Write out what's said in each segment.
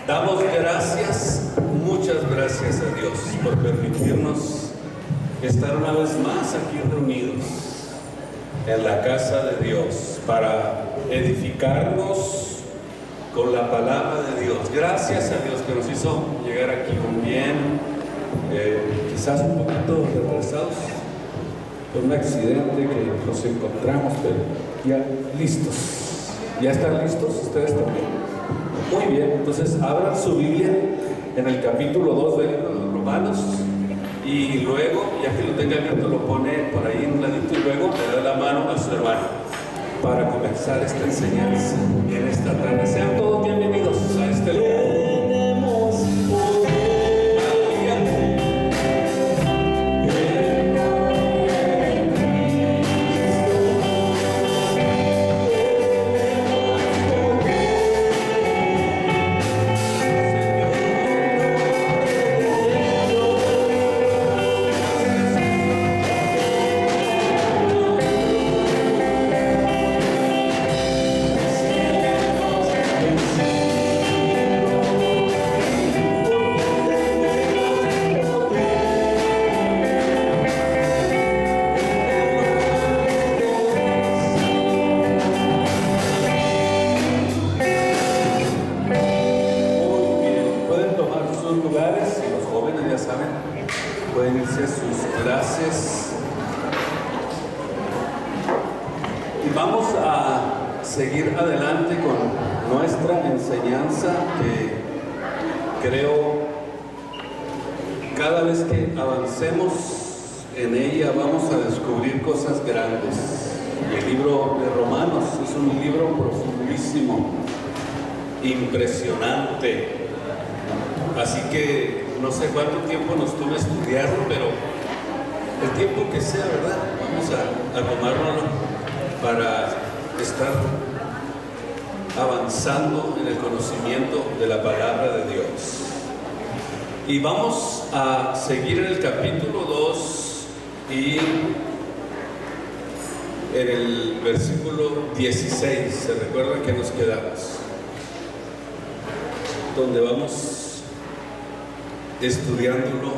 Damos gracias, muchas gracias a Dios por permitirnos estar una vez más aquí reunidos en la casa de Dios para edificarnos con la palabra de Dios. Gracias a Dios que nos hizo llegar aquí con bien, quizás un poquito retrasados por un accidente que nos encontramos, pero ya listos. ¿Ya están listos ustedes también? Muy bien, entonces abran su Biblia en el capítulo 2 del libro de los Romanos y luego, ya que lo tenga abierto, lo pone por ahí en un ladito y luego le da la mano a su hermano para comenzar esta enseñanza en esta tarde. Sean todos bienvenidos a este lugar. Seguir adelante con nuestra enseñanza, que creo cada vez que avancemos en ella vamos a descubrir cosas grandes. El libro de Romanos es un libro profundísimo, impresionante, así que no sé cuánto tiempo nos tome estudiarlo, pero el tiempo que sea, ¿verdad? Vamos a tomárnoslo para estar avanzando en el conocimiento de la palabra de Dios. Y vamos a seguir en el capítulo 2 y en el versículo 16. ¿Se recuerdan que nos quedamos? Donde vamos estudiándolo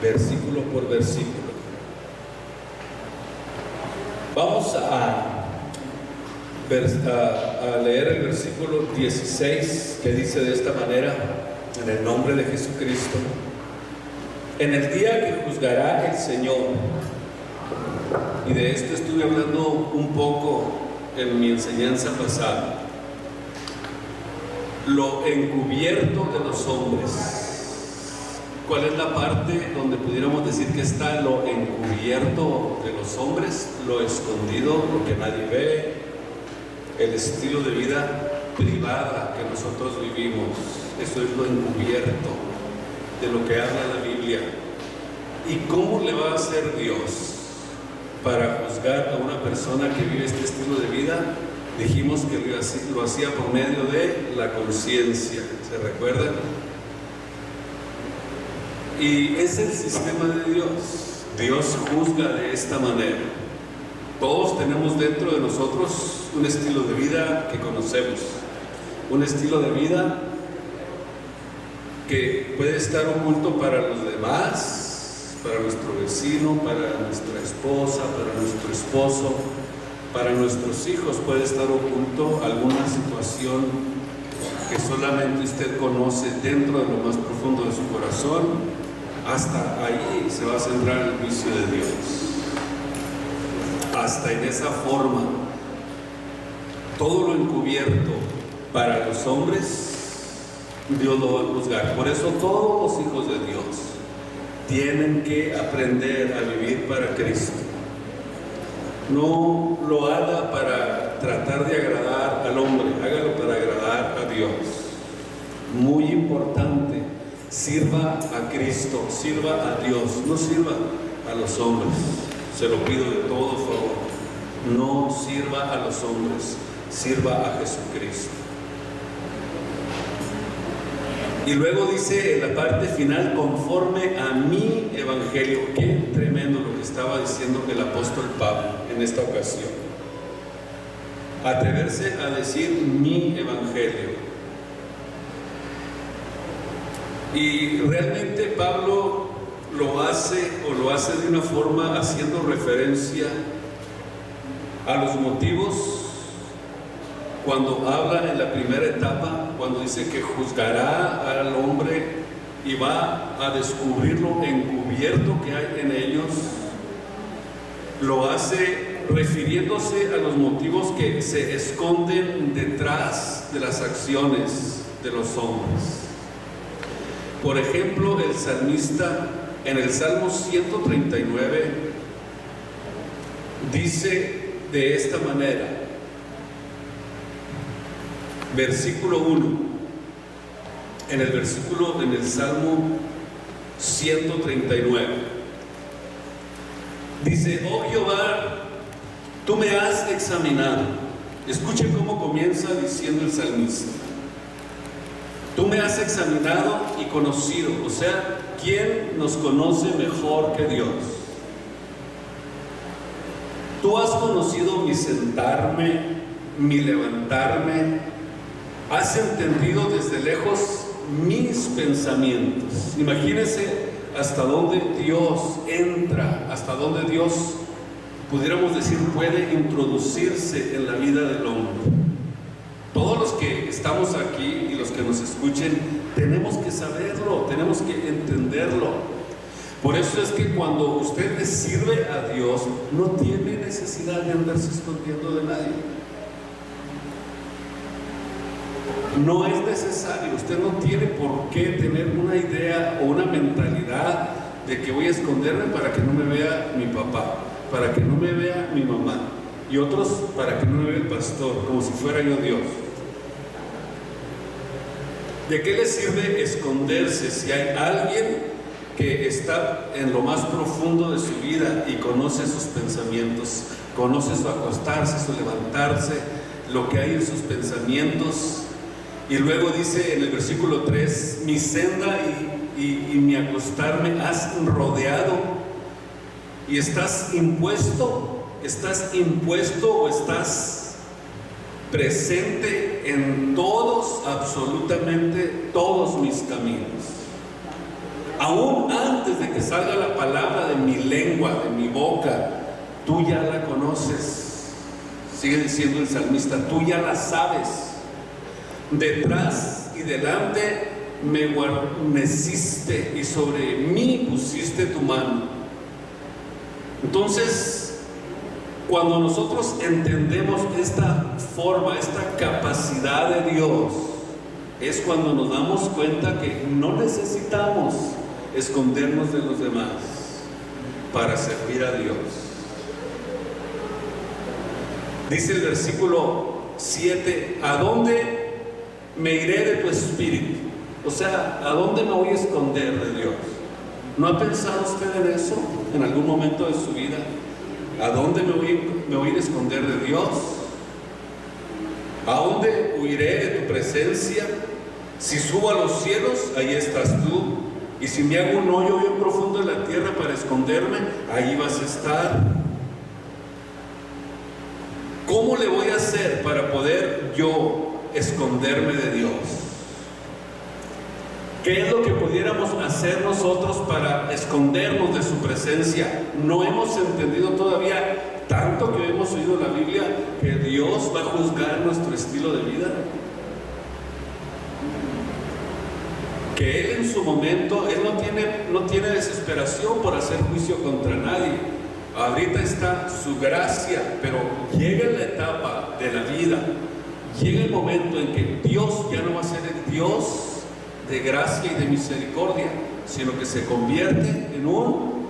versículo por versículo. Vamos a leer el versículo 16, que dice de esta manera: en el nombre de Jesucristo, en el día que juzgará el Señor. Y de esto estuve hablando un poco en mi enseñanza pasada. Lo encubierto de los hombres. ¿Cuál es la parte donde pudiéramos decir que está lo encubierto de los hombres? Lo escondido, lo que nadie ve, el estilo de vida privada que nosotros vivimos. Eso es lo encubierto de lo que habla la Biblia. ¿Y cómo le va a hacer Dios para juzgar a una persona que vive este estilo de vida? Dijimos que lo hacía por medio de la conciencia. ¿Se recuerdan? Y es el sistema de Dios. Dios juzga de esta manera. Todos tenemos dentro de nosotros un estilo de vida que conocemos, un estilo de vida que puede estar oculto para los demás, para nuestro vecino, para nuestra esposa, para nuestro esposo, para nuestros hijos. Puede estar oculto alguna situación que solamente usted conoce dentro de lo más profundo de su corazón. Hasta ahí se va a centrar el juicio de Dios. Hasta en esa forma. Todo lo encubierto para los hombres, Dios lo va a juzgar. Por eso todos los hijos de Dios tienen que aprender a vivir para Cristo. No lo haga para tratar de agradar al hombre, hágalo para agradar a Dios. Muy importante, sirva a Cristo, sirva a Dios, no sirva a los hombres. Se lo pido de todo favor. No sirva a los hombres, sirva a Jesucristo. Y luego dice en la parte final: conforme a mi evangelio. Qué tremendo lo que estaba diciendo el apóstol Pablo en esta ocasión. Atreverse a decir mi evangelio. Y realmente Pablo lo hace de una forma haciendo referencia a los motivos cuando habla en la primera etapa, cuando dice que juzgará al hombre y va a descubrir lo encubierto que hay en ellos. Lo hace refiriéndose a los motivos que se esconden detrás de las acciones de los hombres. Por ejemplo, el salmista en el Salmo 139 dice de esta manera, versículo 1, en el Salmo 139, dice: oh Jehová, tú me has examinado. Escuchen cómo comienza diciendo el salmista: tú me has examinado y conocido. O sea, ¿quién nos conoce mejor que Dios? Tú has conocido mi sentarme, mi levantarme, has entendido desde lejos mis pensamientos. Imagínense hasta dónde Dios entra, hasta dónde Dios, pudiéramos decir, puede introducirse en la vida del hombre. Todos los que estamos aquí y los que nos escuchen, tenemos que saberlo, tenemos que entenderlo. Por eso es que cuando usted le sirve a Dios, no tiene necesidad de andarse escondiendo de nadie. No es necesario, usted no tiene por qué tener una idea o una mentalidad de que voy a esconderme para que no me vea mi papá, para que no me vea mi mamá, y otros para que no me vea el pastor, como si fuera yo Dios. ¿De qué le sirve esconderse si hay alguien que está en lo más profundo de su vida y conoce sus pensamientos, conoce su acostarse, su levantarse, lo que hay en sus pensamientos? Y luego dice en el versículo 3, mi senda y mi acostarme has rodeado, y estás impuesto o estás presente en todos, absolutamente todos mis caminos. Aún antes de que salga la palabra de mi lengua, de mi boca, tú ya la conoces. Sigue diciendo el salmista, tú ya la sabes. Detrás y delante me guarneciste y sobre mí pusiste tu mano. Entonces, cuando nosotros entendemos esta forma, esta capacidad de Dios, es cuando nos damos cuenta que no necesitamos escondernos de los demás para servir a Dios. Dice el versículo 7, ¿a dónde me iré de tu espíritu? O sea, ¿a dónde me voy a esconder de Dios? ¿No ha pensado usted en eso en algún momento de su vida? ¿A dónde me voy a esconder de Dios? ¿A dónde huiré de tu presencia? Si subo a los cielos, ahí estás tú. Y si me hago un hoyo bien profundo en la tierra para esconderme, ahí vas a estar. ¿Cómo le voy a hacer para poder yo esconderme de Dios? ¿Qué es lo que pudiéramos hacer nosotros para escondernos de su presencia? No hemos entendido todavía, tanto que hemos oído en la Biblia, que Dios va a juzgar nuestro estilo de vida. Que Él en su momento, Él no tiene desesperación por hacer juicio contra nadie. Ahorita está su gracia, pero llega la etapa de la vida, llega el momento en que Dios ya no va a ser el Dios de gracia y de misericordia, sino que se convierte en un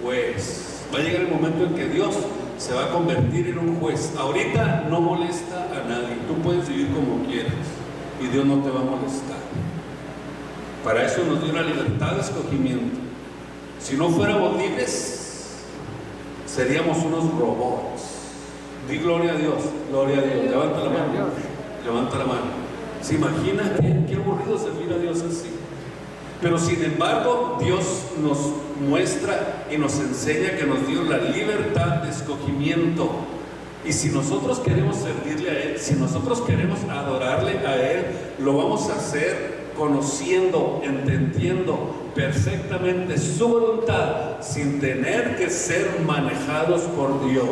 juez. Va a llegar el momento en que Dios se va a convertir en un juez. Ahorita no molesta a nadie, tú puedes vivir como quieras y Dios no te va a molestar. Para eso nos dio una libertad de escogimiento. Si no fuéramos libres, seríamos unos robots. Di gloria a Dios, gloria a Dios. Levanta la mano, levanta la mano. ¿Se imagina qué aburrido servir a Dios así? Pero sin embargo, Dios nos muestra y nos enseña que nos dio la libertad de escogimiento. Y si nosotros queremos servirle a Él, si nosotros queremos adorarle a Él, lo vamos a hacer conociendo, entendiendo perfectamente su voluntad, sin tener que ser manejados por Dios,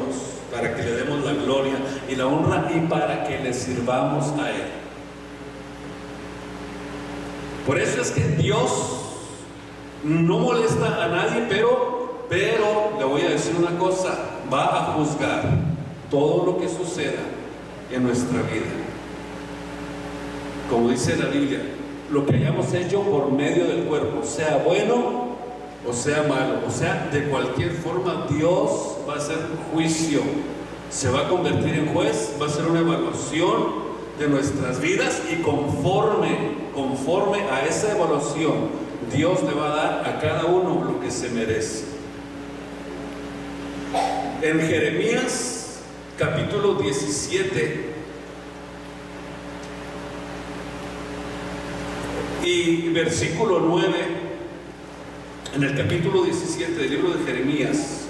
para que le demos la gloria y la honra y para que le sirvamos a Él. Por eso es que Dios no molesta a nadie, pero le voy a decir una cosa: va a juzgar todo lo que suceda en nuestra vida. Como dice la Biblia, lo que hayamos hecho por medio del cuerpo, sea bueno o sea malo, o sea, de cualquier forma, Dios va a hacer juicio, se va a convertir en juez, va a hacer una evaluación de nuestras vidas, y conforme a esa evaluación, Dios le va a dar a cada uno lo que se merece. En Jeremías capítulo 17 y versículo 9, en el capítulo 17 del libro de Jeremías,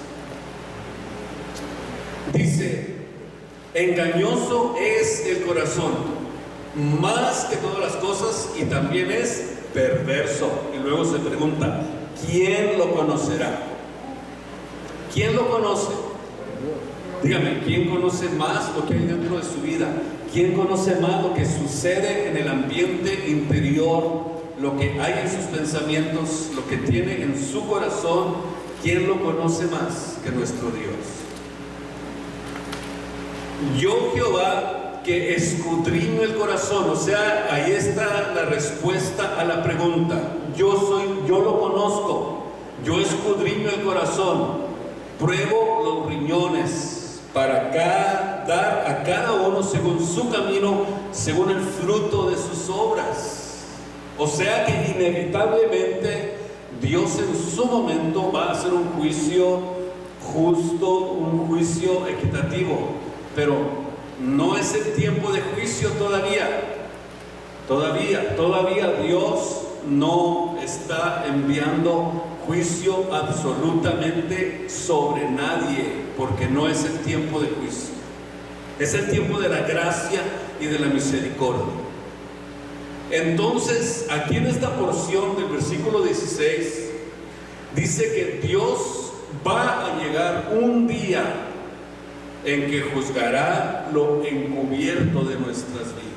dice: engañoso es el corazón, más que todas las cosas, y también es perverso. Y luego se pregunta: ¿quién lo conocerá? ¿Quién lo conoce? Dígame, ¿quién conoce más lo que hay dentro de su vida? ¿Quién conoce más lo que sucede en el ambiente interior, lo que hay en sus pensamientos, lo que tiene en su corazón? ¿Quién lo conoce más que nuestro Dios? Yo, Jehová, que escudriño el corazón. O sea, ahí está la respuesta a la pregunta. Yo lo conozco, yo escudriño el corazón, pruebo los riñones, para dar a cada uno según su camino, según el fruto de sus obras. O sea que inevitablemente Dios en su momento va a hacer un juicio justo, un juicio equitativo, pero no es el tiempo de juicio todavía. Todavía Dios no está enviando juicio absolutamente sobre nadie, porque no es el tiempo de juicio. Es el tiempo de la gracia y de la misericordia. Entonces, aquí en esta porción del versículo 16, dice que Dios va a llegar un día en que juzgará lo encubierto de nuestras vidas.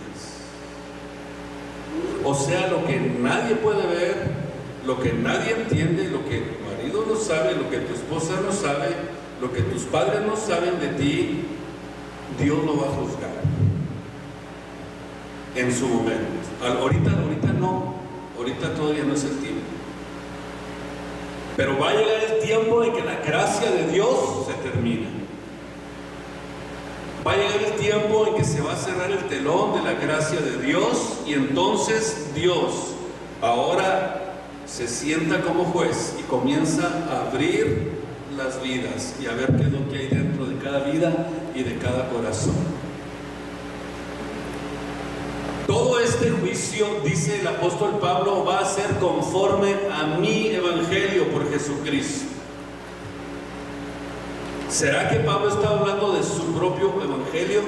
O sea, lo que nadie puede ver, lo que nadie entiende, lo que tu marido no sabe, lo que tu esposa no sabe, lo que tus padres no saben de ti, Dios lo va a juzgar en su momento. Ahorita no, ahorita todavía no es el tiempo. Pero va a llegar el tiempo en que la gracia de Dios se termina. Va a llegar el tiempo en que se va a cerrar el telón de la gracia de Dios, y entonces Dios ahora se sienta como juez y comienza a abrir las vidas y a ver qué es lo que hay dentro de cada vida y de cada corazón. Todo este juicio, dice el apóstol Pablo, va a ser conforme a mi evangelio por Jesucristo. ¿Será que Pablo está hablando de su propio evangelio?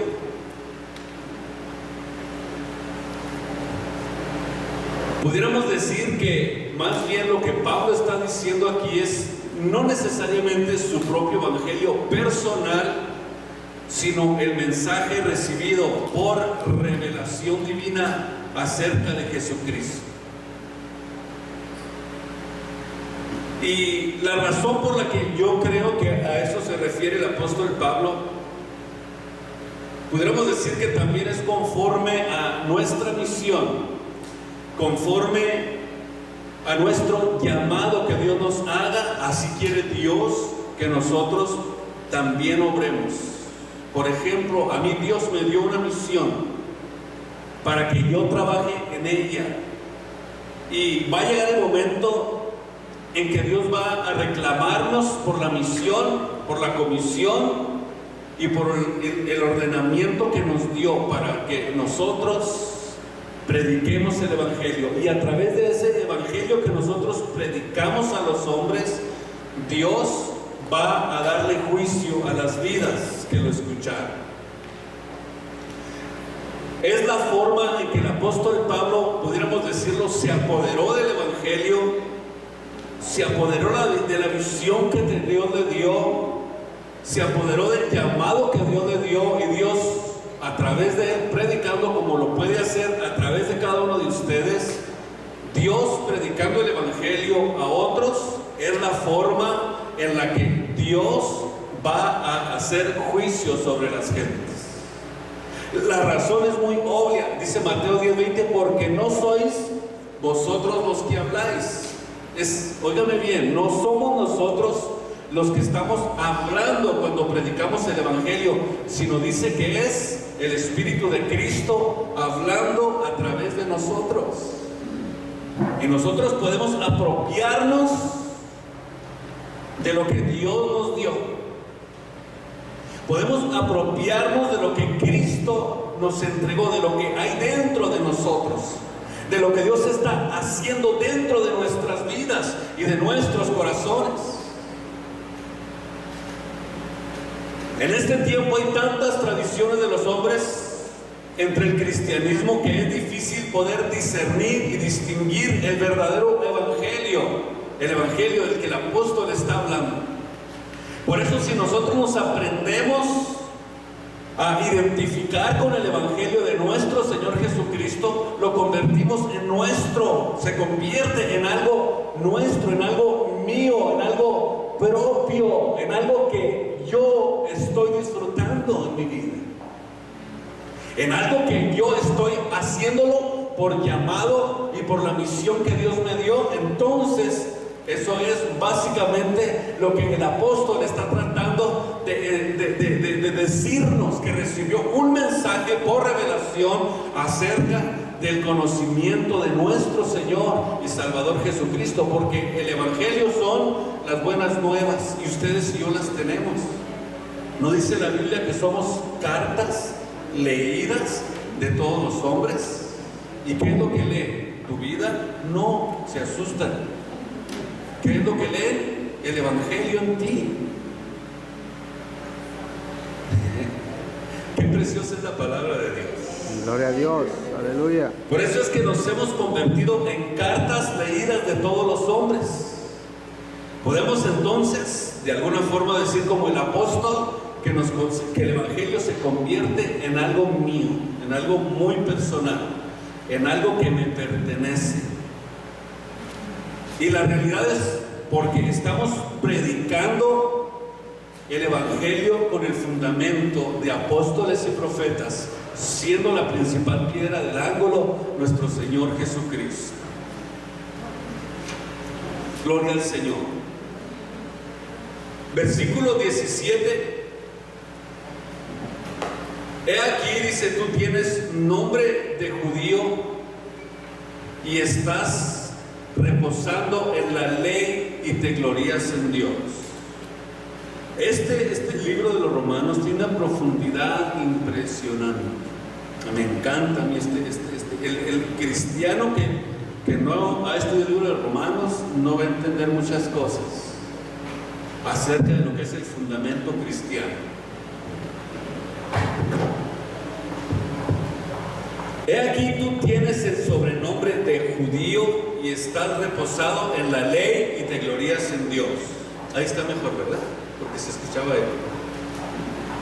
Pudiéramos decir que más bien lo que Pablo está diciendo aquí es no necesariamente su propio evangelio personal, sino el mensaje recibido por revelación divina acerca de Jesucristo. Y la razón por la que yo creo que a eso se refiere el apóstol Pablo, pudiéramos decir que también es conforme a nuestra misión, conforme a nuestro llamado que Dios nos haga. Así quiere Dios que nosotros también obremos. Por ejemplo, a mí Dios me dio una misión para que yo trabaje en ella, y va a llegar el momento en que Dios va a reclamarnos por la misión, por la comisión y por el ordenamiento que nos dio para que nosotros prediquemos el evangelio. Y a través de ese evangelio que nosotros predicamos a los hombres, Dios va a darle juicio a las vidas que lo escucharon. Es la forma en que el apóstol Pablo, pudiéramos decirlo, se apoderó del Evangelio, se apoderó de la visión que Dios le dio, se apoderó del llamado que Dios le dio, y Dios, a través de él, predicando como lo puede hacer a través de cada uno de ustedes, Dios predicando el Evangelio a otros, es la forma en la que Dios va a hacer juicio sobre las gentes. La razón es muy obvia, dice Mateo 10:20, porque no sois vosotros los que habláis. Óigame bien, no somos nosotros los que estamos hablando cuando predicamos el Evangelio, sino dice que es el Espíritu de Cristo hablando a través de nosotros. Y nosotros podemos apropiarnos de lo que Dios nos dio. Podemos apropiarnos de lo que Cristo nos entregó, de lo que hay dentro de nosotros, de lo que Dios está haciendo dentro de nuestras vidas y de nuestros corazones. En este tiempo hay tantas tradiciones de los hombres entre el cristianismo que es difícil poder discernir y distinguir el verdadero evangelio, el evangelio del que el apóstol está hablando. Por eso, si nosotros nos aprendemos a identificar con el evangelio de nuestro Señor Jesucristo, lo convertimos en nuestro, se convierte en algo nuestro, en algo mío, en algo propio, en algo que yo estoy disfrutando en mi vida, en algo que yo estoy haciéndolo por llamado y por la misión que Dios me dio. Entonces, eso es básicamente lo que el apóstol está tratando de decirnos, que recibió un mensaje por revelación acerca del conocimiento de nuestro Señor y Salvador Jesucristo, porque el evangelio son las buenas nuevas y ustedes y yo las tenemos. ¿No dice la Biblia que somos cartas leídas de todos los hombres? ¿Y qué es lo que lee? ¿Tu vida? No se asustan. ¿Qué es lo que lee? El evangelio en ti. Qué preciosa es la palabra de Dios. Gloria a Dios, aleluya. Por eso es que nos hemos convertido en cartas leídas de todos los hombres. Podemos entonces, de alguna forma, decir como el apóstol, que el evangelio se convierte en algo mío, en algo muy personal, en algo que me pertenece. Y la realidad es porque estamos predicando el evangelio con el fundamento de apóstoles y profetas, siendo la principal piedra del ángulo nuestro Señor Jesucristo. Gloria al Señor. Versículo 17. He aquí, dice, tú tienes nombre de judío y estás reposando en la ley y te glorías en Dios. Este libro de los Romanos tiene una profundidad impresionante. Me encanta a mí el cristiano que no ha estudiado el libro de los Romanos no va a entender muchas cosas acerca de lo que es el fundamento cristiano. He aquí, tú tienes el sobrenombre de judío y estás reposado en la ley y te glorías en Dios. Ahí está mejor, ¿verdad? Porque se escuchaba él.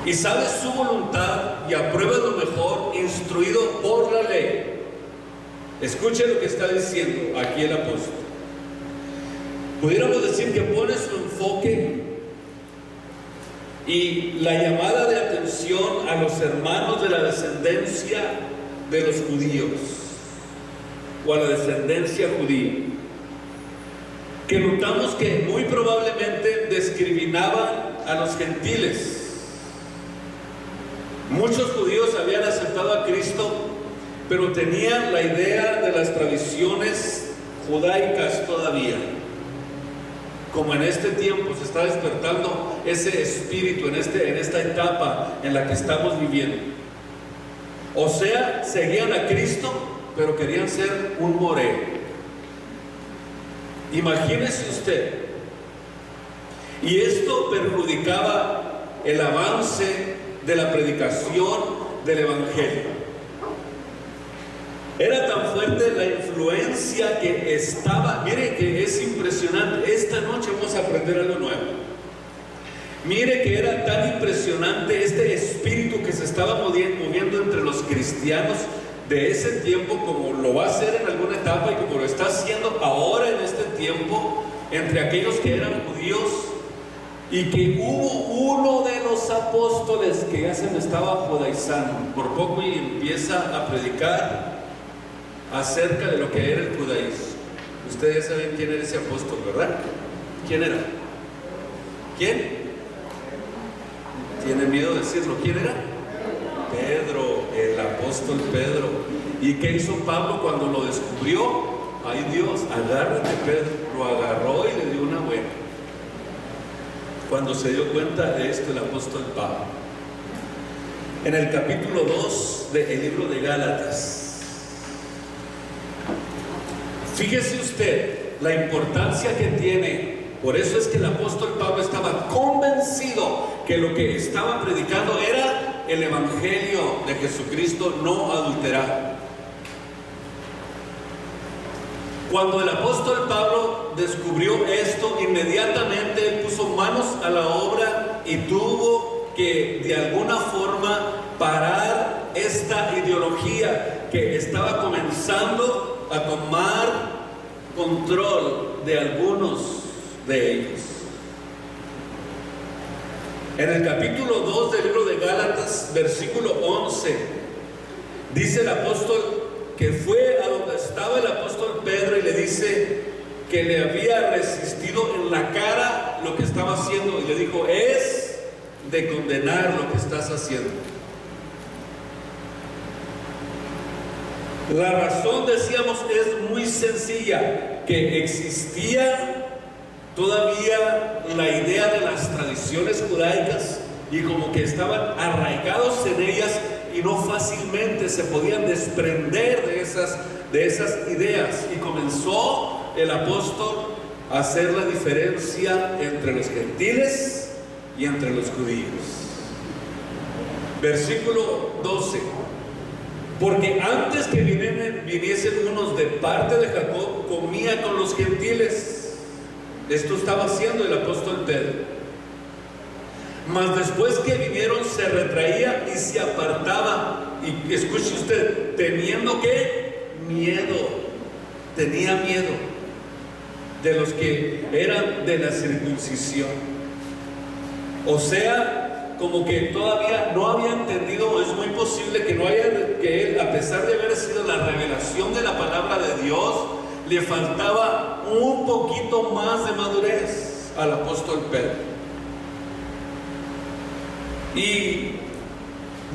Y sabes su voluntad y apruebas lo mejor, instruido por la ley. Escuche lo que está diciendo aquí el apóstol. Pudiéramos decir que pone su enfoque y la llamada de atención a los hermanos de la descendencia de los judíos, o a la descendencia judía, que notamos que muy probablemente discriminaban a los gentiles. Muchos judíos habían aceptado a Cristo, pero tenían la idea de las tradiciones judaicas todavía. Como en este tiempo se está despertando ese espíritu en esta etapa en la que estamos viviendo. O sea, seguían a Cristo, pero querían ser un moreno. Imagínese usted. Y esto perjudicaba el avance de la predicación del evangelio. Era tan fuerte la influencia que estaba. Mire que es impresionante. Esta noche vamos a aprender algo nuevo. Mire que era tan impresionante este espíritu que se estaba moviendo entre los cristianos de ese tiempo, como lo va a hacer en alguna etapa y como lo está haciendo ahora en este tiempo, entre aquellos que eran judíos, y que hubo uno de los apóstoles que ya se me estaba judaizando por poco y empieza a predicar acerca de lo que era el judaísmo. Ustedes ya saben quién era ese apóstol, ¿verdad? ¿Quién era? ¿Quién? ¿Tiene miedo de decirlo? ¿Quién era? Pedro, el apóstol Pedro. ¿Y qué hizo Pablo cuando lo descubrió? Ay Dios, agárrate Pedro. Lo agarró y le dio una buena. Cuando se dio cuenta de esto el apóstol Pablo, en el capítulo 2 del libro de Gálatas, fíjese usted la importancia que tiene. Por eso es que el apóstol Pablo estaba convencido que lo que estaba predicando era el evangelio de Jesucristo no adulterado. Cuando el apóstol Pablo descubrió esto, inmediatamente él puso manos a la obra y tuvo que de alguna forma parar esta ideología que estaba comenzando a tomar control de algunos de ellos. En el capítulo 2 del libro de Gálatas, versículo 11, dice el apóstol que fue a donde estaba el apóstol Pedro y le dice que le había resistido en la cara lo que estaba haciendo, y le dijo: es de condenar lo que estás haciendo. La razón, decíamos, es muy sencilla, que existía todavía la idea de las tradiciones judaicas y como que estaban arraigados en ellas y no fácilmente se podían desprender de esas ideas, y comenzó el apóstol a hacer la diferencia entre los gentiles y entre los judíos. Versículo 12: porque antes que viniesen unos de parte de Jacob, comía con los gentiles. Esto estaba haciendo el apóstol Pedro. Mas después que vinieron, se retraía y se apartaba. Y escuche usted, teniendo ¿qué? Miedo. Tenía miedo de los que eran de la circuncisión. O sea, como que todavía no había entendido. Es muy posible que no haya, que él, a pesar de haber sido la revelación de la palabra de Dios, le faltaba un poquito más de madurez al apóstol Pedro. Y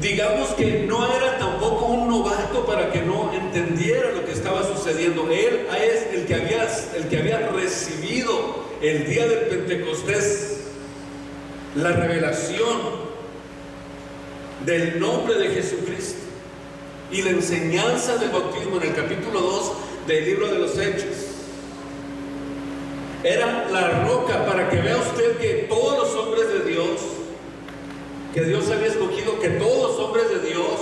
digamos que no era tampoco un novato para que no entendiera lo que estaba sucediendo. Él es el que había recibido el día del Pentecostés la revelación del nombre de Jesucristo y la enseñanza del bautismo en el capítulo 2 del libro de los Hechos. Era la roca para que vea usted que todos los hombres de Dios, que Dios había escogido, que todos los hombres de Dios,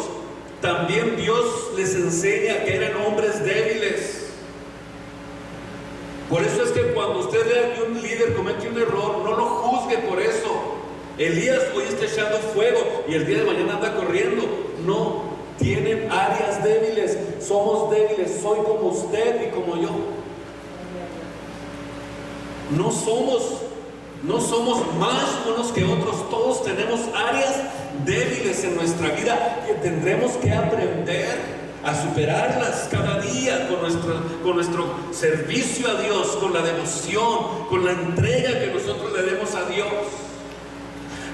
también Dios les enseña que eran hombres débiles. Por eso es que cuando usted vea que un líder comete un error, no lo juzgue por eso. Elías hoy está echando fuego y el día de mañana anda corriendo. No, tienen áreas débiles, somos débiles, soy como usted y como yo. No somos más unos que otros, todos tenemos áreas débiles en nuestra vida que tendremos que aprender a superarlas cada día con nuestro servicio a Dios, con la devoción, con la entrega que nosotros le demos a Dios.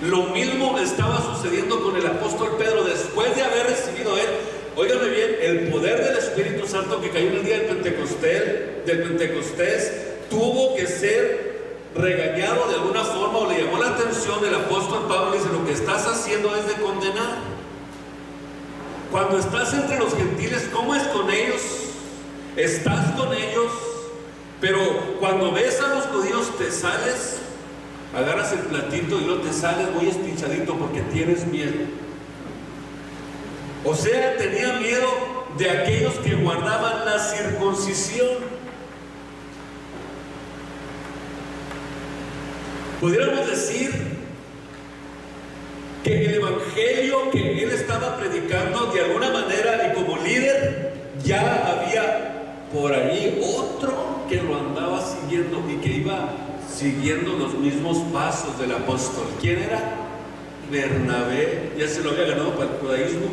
Lo mismo estaba sucediendo con el apóstol Pedro después de haber recibido él, óigame bien, el poder del Espíritu Santo que cayó en el día del Pentecostés, tuvo que ser regañado de alguna forma, o le llamó la atención el apóstol Pablo y dice: lo que estás haciendo es de condenar. Cuando estás entre los gentiles, ¿cómo es con ellos? Estás con ellos, pero cuando ves a los judíos te sales, agarras el platito y luego te sales muy espichadito porque tienes miedo. O sea, tenía miedo de aquellos que guardaban la circuncisión. Pudiéramos decir que el evangelio que él estaba predicando, de alguna manera y como líder, ya había por ahí otro que lo andaba siguiendo y que iba siguiendo los mismos pasos del apóstol. ¿Quién era? Bernabé. Ya se lo había ganado para el judaísmo.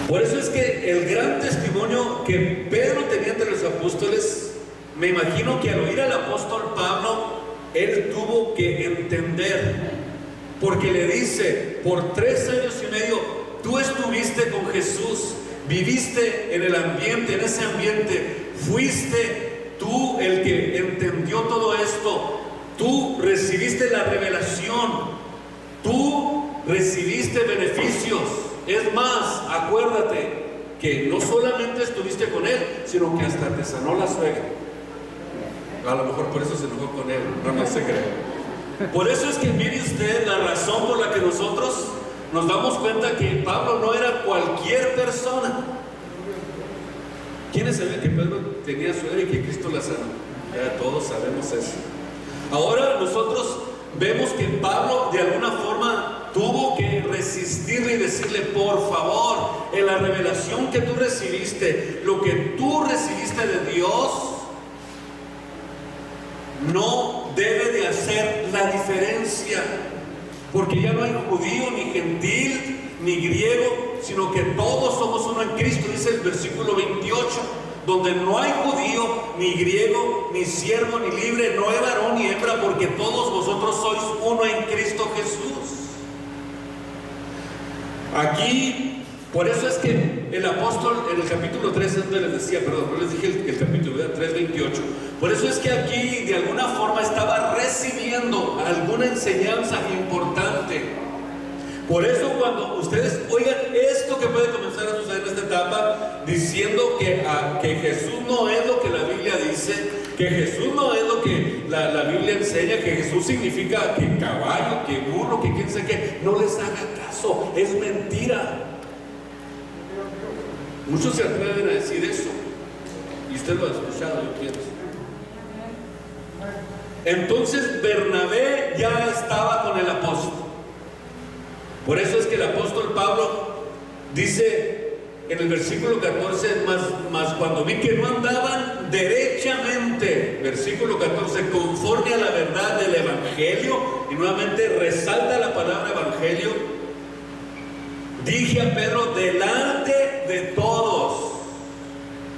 Por eso es que el gran testimonio que Pedro tenía entre los apóstoles, me imagino que al oír al apóstol Pablo, él tuvo que entender, porque le dice: por 3 años y medio tú estuviste con Jesús, viviste en el ambiente, en ese ambiente, fuiste tú el que entendió todo esto, tú recibiste la revelación, tú recibiste beneficios. Es más, acuérdate que no solamente estuviste con él, sino que hasta te sanó la suegra. A lo mejor por eso se enojó con él, no se cree. Por eso es que mire usted la razón por la que nosotros nos damos cuenta que Pablo no era cualquier persona. ¿Quiénes sabían que Pedro tenía suegra y que Cristo la sanó? Ya todos sabemos eso. Ahora nosotros vemos que Pablo de alguna forma tuvo que resistirle y decirle: por favor, en la revelación que tú recibiste, lo que tú recibiste de Dios, no debe de hacer la diferencia, porque ya no hay judío, ni gentil, ni griego, sino que todos somos uno en Cristo, dice el versículo 28, donde no hay judío, ni griego, ni siervo, ni libre, no hay varón ni hembra, porque todos vosotros sois uno en Cristo Jesús. Aquí, por eso es que el apóstol en el capítulo 3, antes les decía, perdón, no les dije el capítulo 3:28, por eso es que aquí de alguna forma estaba recibiendo alguna enseñanza importante. Por eso cuando ustedes oigan esto que puede comenzar a suceder en esta etapa, diciendo que Jesús no es lo que la Biblia dice, que Jesús no es lo que la Biblia enseña, que Jesús significa que caballo, que burro, que quién sabe qué, no les haga caso, es mentira. Muchos se atreven a decir eso, y usted lo ha escuchado, yo pienso. Entonces Bernabé ya estaba con el apóstol. Por eso es que el apóstol Pablo dice en el versículo 14, más cuando vi que no andaban derechamente, versículo 14, conforme a la verdad del evangelio, y nuevamente resalta la palabra evangelio, dije a Pedro delante de todos: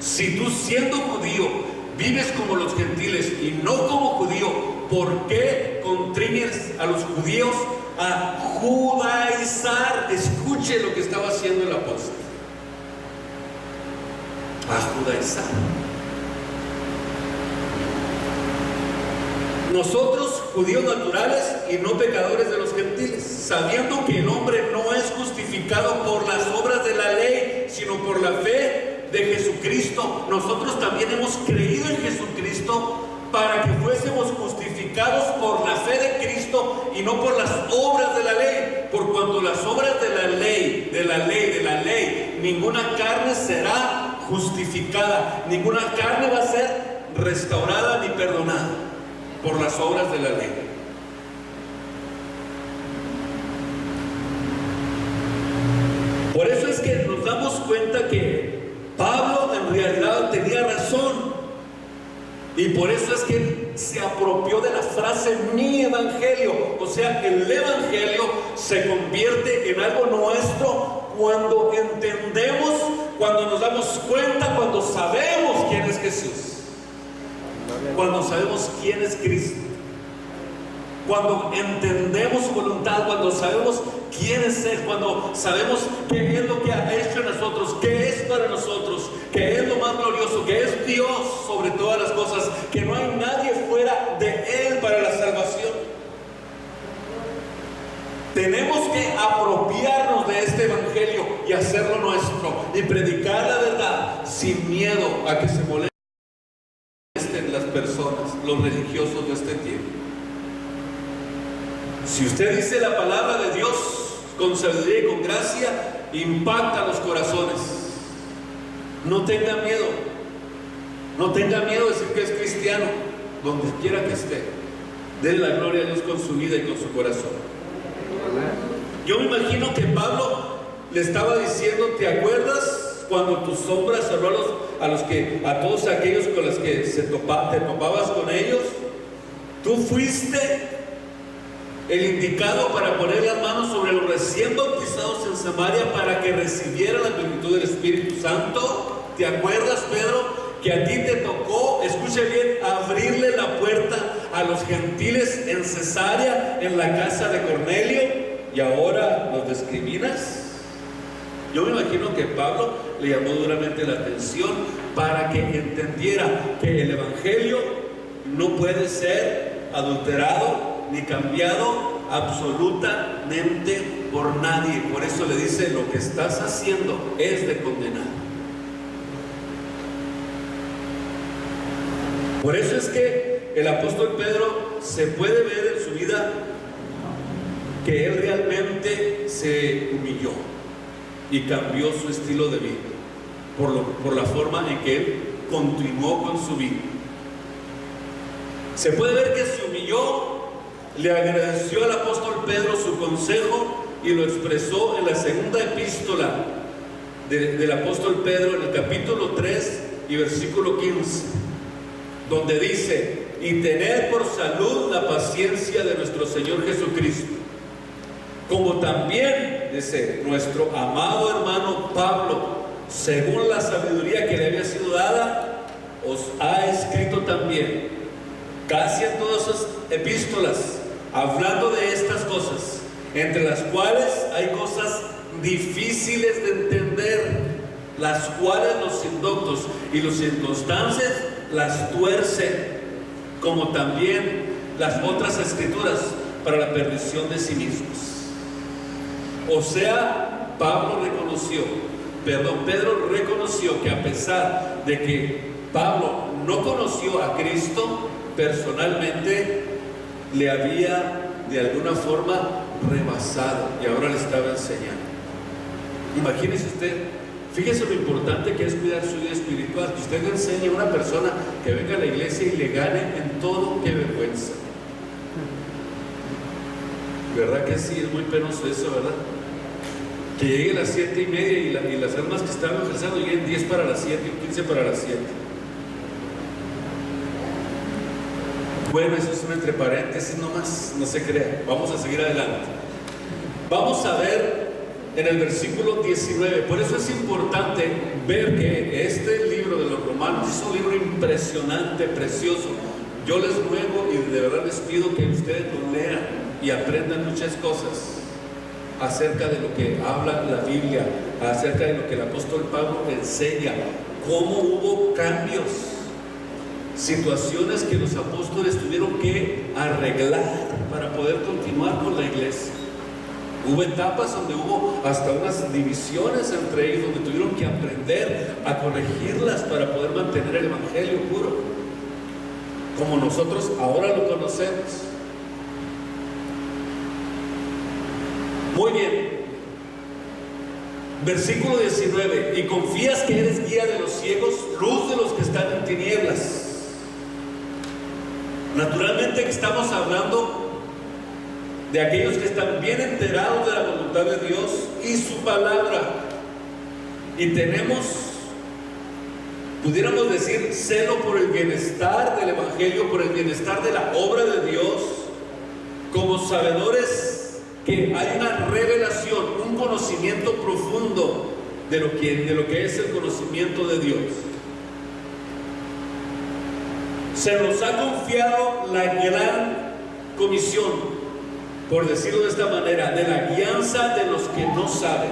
si tú siendo judío vives como los gentiles y no como judío, ¿por qué contriñes a los judíos a judaizar? Escuche lo que estaba haciendo el apóstol. A judaizar. Nosotros, judíos naturales y no pecadores de los gentiles, sabiendo que el hombre no es justificado por las obras de la ley, sino por la fe de Jesucristo, nosotros también hemos creído en Jesucristo para que fuésemos justificados por la fe de Cristo y no por las obras de la ley, por cuanto las obras de la ley, ninguna carne será justificada, ninguna carne va a ser restaurada ni perdonada por las obras de la ley. Por eso es que nos damos cuenta que Pablo en realidad tenía razón. Y por eso es que él se apropió de la frase mi evangelio. O sea, el evangelio se convierte en algo nuestro cuando entendemos, cuando nos damos cuenta, cuando sabemos quién es Jesús, cuando sabemos quién es Cristo, cuando entendemos su voluntad, cuando sabemos quién es Él, cuando sabemos qué es lo que ha hecho en nosotros, qué es para nosotros, qué es lo más glorioso, que es Dios sobre todas las cosas, que no hay nadie fuera de Él para la salvación. Tenemos que apropiarnos de este evangelio y hacerlo nuestro y predicar la verdad sin miedo a que se molesten las personas, los religiosos de este tiempo. Si usted dice la palabra de Dios con sabiduría y con gracia, impacta los corazones. No tenga miedo. No tenga miedo de decir que es cristiano, donde quiera que esté. Denle la gloria a Dios con su vida y con su corazón. Yo me imagino que Pablo le estaba diciendo: ¿te acuerdas cuando tus sombras habló a todos aquellos con los que te topabas con ellos? Tú fuiste el indicado para poner las manos sobre los recién bautizados en Samaria para que recibieran la plenitud del Espíritu Santo. ¿Te acuerdas, Pedro, que a ti te tocó, escuche bien, abrirle la puerta a los gentiles en Cesarea, en la casa de Cornelio, y ahora los discriminas? Yo me imagino que Pablo le llamó duramente la atención para que entendiera que el Evangelio no puede ser adulterado ni cambiado absolutamente por nadie. Por eso le dice: lo que estás haciendo es de condenar. Por eso es que el apóstol Pedro se puede ver en su vida que él realmente se humilló y cambió su estilo de vida por la forma en que él continuó con su vida. Se puede ver que se humilló, le agradeció al apóstol Pedro su consejo y lo expresó en la segunda epístola del apóstol Pedro, en el capítulo 3 y versículo 15, donde dice: y tener por salud la paciencia de nuestro Señor Jesucristo, como también, dice, nuestro amado hermano Pablo, según la sabiduría que le había sido dada, os ha escrito también. Casi en todas sus epístolas, hablando de estas cosas, entre las cuales hay cosas difíciles de entender, las cuales los indoctos y los inconstantes las tuercen, como también las otras escrituras, para la perdición de sí mismos. O sea, Pedro reconoció que a pesar de que Pablo no conoció a Cristo personalmente, le había de alguna forma rebasado y ahora le estaba enseñando. Imagínese usted, fíjese lo importante que es cuidar su vida espiritual, que usted le enseñe a una persona que venga a la iglesia y le gane en todo. ¡Qué vergüenza! ¿Verdad que sí? Es muy penoso eso, ¿verdad? Que llegue a las 7:30 y las almas que están evangelizando lleguen 10 para las 7 y 15 para las 7. Bueno, eso es un entre paréntesis nomás, no se crea. Vamos a seguir adelante. Vamos a ver en el versículo 19. Por eso es importante ver que este libro de los Romanos es un libro impresionante, precioso. Yo les ruego y de verdad les pido que ustedes lo lean y aprendan muchas cosas acerca de lo que habla la Biblia, acerca de lo que el apóstol Pablo enseña, cómo hubo cambios, situaciones que los apóstoles tuvieron que arreglar para poder continuar con la iglesia. Hubo etapas donde hubo hasta unas divisiones entre ellos, donde tuvieron que aprender a corregirlas para poder mantener el evangelio puro, como nosotros ahora lo conocemos. Muy bien, versículo 19: y confías que eres guía de los ciegos, luz de los que están en tinieblas. Naturalmente que estamos hablando de aquellos que están bien enterados de la voluntad de Dios y su palabra, y tenemos, pudiéramos decir, celo por el bienestar del evangelio, por el bienestar de la obra de Dios, como sabedores que hay una revelación, un conocimiento profundo de lo que es el conocimiento de Dios. Se nos ha confiado la gran comisión, por decirlo de esta manera, de la guianza de los que no saben.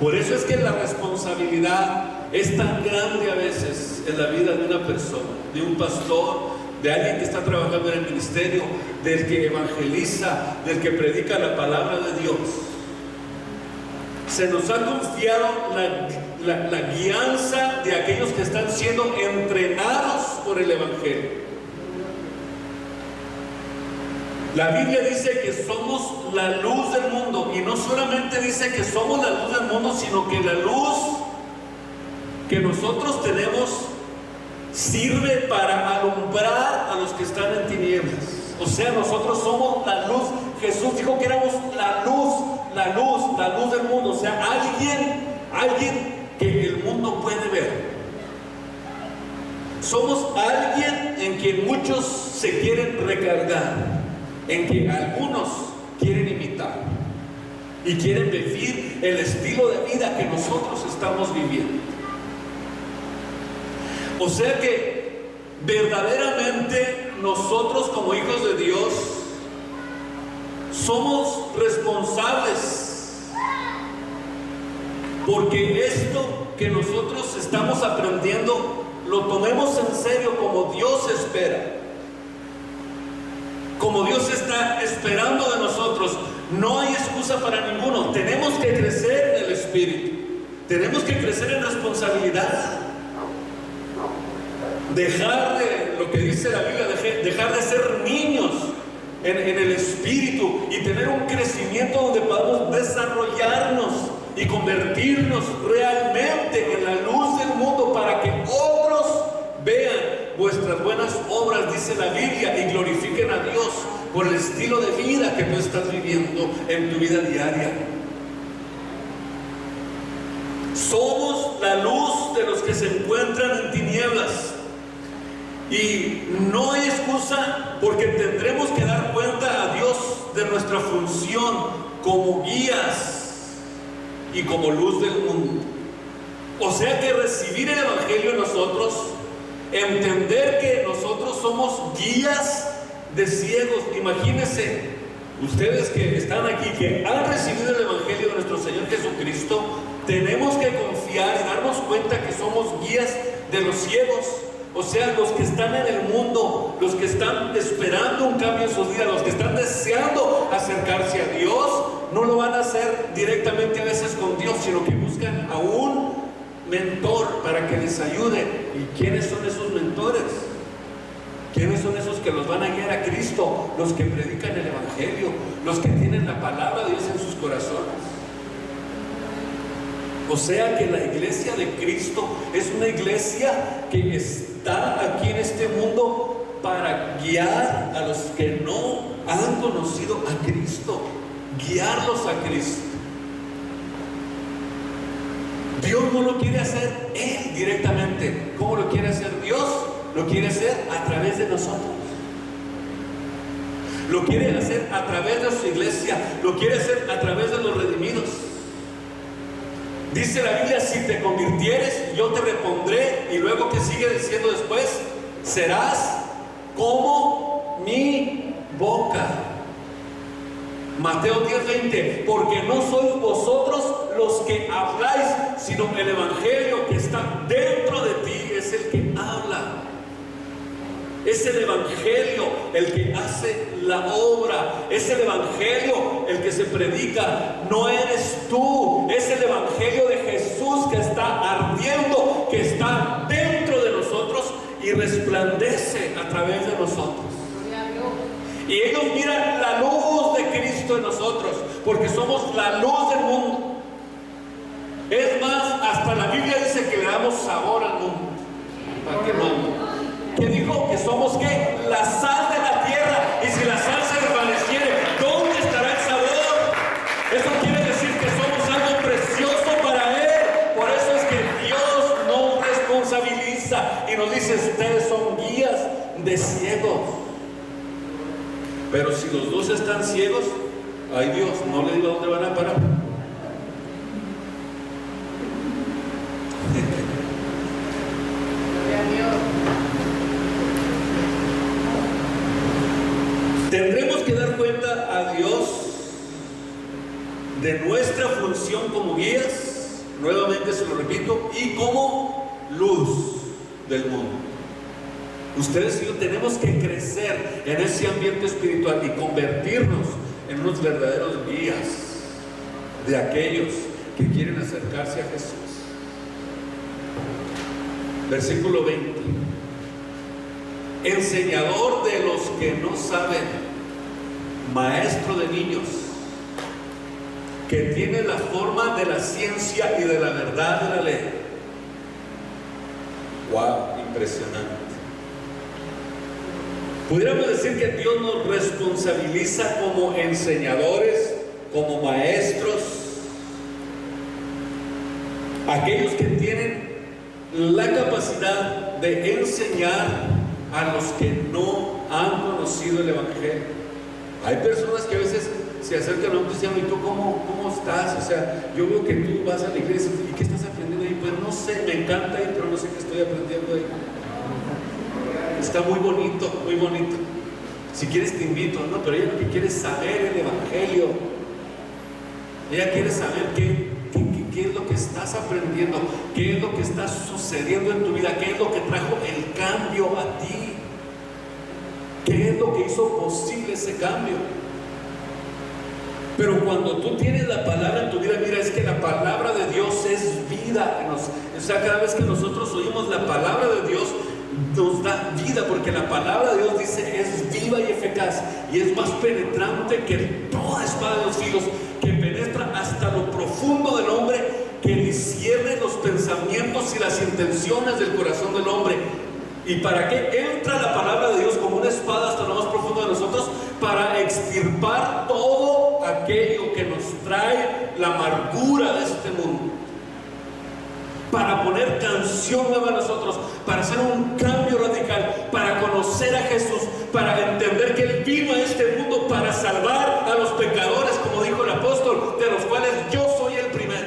Por eso es que la responsabilidad es tan grande a veces en la vida de una persona, de un pastor, de alguien que está trabajando en el ministerio, del que evangeliza, del que predica la palabra de Dios. Se nos ha confiado la guianza de aquellos que están siendo entrenados por el evangelio. La Biblia dice que somos la luz del mundo, y no solamente dice que somos la luz del mundo, sino que la luz que nosotros tenemos sirve para alumbrar a los que están en tinieblas. O sea, nosotros somos la luz. Jesús dijo que éramos la luz del mundo. O sea, alguien que el mundo puede ver. Somos alguien en quien muchos se quieren recargar, en que algunos quieren imitar y quieren vivir el estilo de vida que nosotros estamos viviendo. O sea que verdaderamente nosotros como hijos de Dios somos responsables, porque esto que nosotros estamos aprendiendo lo tomemos en serio como Dios espera, como Dios está esperando de nosotros. No hay excusa para ninguno. Tenemos que crecer en el Espíritu, tenemos que crecer en responsabilidad, dejar de lo que dice la Biblia, dejar de ser niños en el Espíritu y tener un crecimiento donde podamos desarrollarnos y convertirnos realmente en la luz del mundo, para que otros vean vuestras buenas obras, dice la Biblia, y glorifiquen a Dios por el estilo de vida que tú estás viviendo en tu vida diaria. Somos la luz de los que se encuentran en tinieblas, y no hay excusa, porque tendremos que dar cuenta a Dios de nuestra función como guías y como luz del mundo. O sea que recibir el Evangelio en nosotros, entender que nosotros somos guías de ciegos. Imagínense ustedes que están aquí, que han recibido el Evangelio de nuestro Señor Jesucristo. Tenemos que confiar y darnos cuenta que somos guías de los ciegos. O sea, los que están en el mundo, los que están esperando un cambio en sus vidas, los que están deseando acercarse a Dios, no lo van a hacer directamente a veces con Dios, sino que buscan a un mentor para que les ayude. ¿Y quiénes son esos mentores? ¿Quiénes son esos que los van a guiar a Cristo? Los que predican el Evangelio, los que tienen la palabra de Dios en sus corazones. O sea que la iglesia de Cristo es una iglesia que está aquí en este mundo para guiar a los que no han conocido a Cristo, guiarlos a Cristo. Dios no lo quiere hacer Él directamente. ¿Cómo lo quiere hacer Dios? Lo quiere hacer a través de nosotros. Lo quiere hacer a través de su iglesia. Lo quiere hacer a través de los redimidos. Dice la Biblia: si te convirtieres, yo te repondré. Y luego, ¿qué sigue diciendo después? Serás como mi boca. Mateo 10:20. Porque no sois vosotros los que habláis, sino el Evangelio que está dentro de ti es el que habla. Es el Evangelio el que hace la obra. Es el Evangelio el que se predica. No eres tú. Es el Evangelio de Jesús que está ardiendo, que está dentro de nosotros y resplandece a través de nosotros. Y ellos miran la luz de Cristo en nosotros, porque somos la luz del mundo. Es más, hasta la Biblia dice que le damos sabor al mundo. ¿Para qué no? Que dijo que somos ¿qué? La sal de la tierra. Y si la sal se desvaneciere, ¿dónde estará el sabor? Eso quiere decir que somos algo precioso para Él. Por eso es que Dios nos responsabiliza y nos dice: ustedes son guías de ciegos. Pero si los dos están ciegos, ay Dios, no le digo a dónde van a parar. Tendremos que dar cuenta a Dios de nuestra función como guías, nuevamente se lo repito, y como luz del mundo. Ustedes y yo tenemos que crecer en ese ambiente espiritual y convertirnos en unos verdaderos guías de aquellos que quieren acercarse a Jesús. Versículo 20. Enseñador de los que no saben maestro de niños, que tiene la forma de la ciencia y de la verdad de la ley. ¡Wow! Impresionante. Pudiéramos decir que Dios nos responsabiliza como enseñadores, como maestros, aquellos que tienen la capacidad de enseñar a los que no han conocido el Evangelio. Hay personas que a veces se acercan a un cristiano y tú ¿cómo estás? O sea, yo veo que tú vas a la iglesia y ¿qué estás aprendiendo ahí? Pues no sé, me encanta ahí, pero no sé qué estoy aprendiendo ahí. Está muy bonito, muy bonito. Si quieres te invito, ¿no? Pero ella lo que quiere es saber el Evangelio. Ella quiere saber qué es lo que estás aprendiendo, qué es lo que está sucediendo en tu vida, qué es lo que trajo el cambio a ti, qué es lo que hizo posible ese cambio. Pero cuando tú tienes la palabra en tu vida, mira, es que la palabra de Dios es vida. O sea, cada vez que nosotros oímos la palabra de Dios, nos da vida, porque la palabra de Dios dice es viva y eficaz y es más penetrante que toda espada de dos filos, que penetra hasta lo profundo del hombre, que discierne los pensamientos y las intenciones del corazón del hombre. ¿Y para qué entra la palabra de Dios como una espada hasta lo más profundo de nosotros? Para extirpar todo aquello que nos trae la amargura de este mundo, para poner canción nueva a nosotros, para hacer un cambio radical, para conocer a Jesús, para entender que Él vino a este mundo para salvar a los pecadores, como dijo el apóstol, de los cuales yo soy el primero.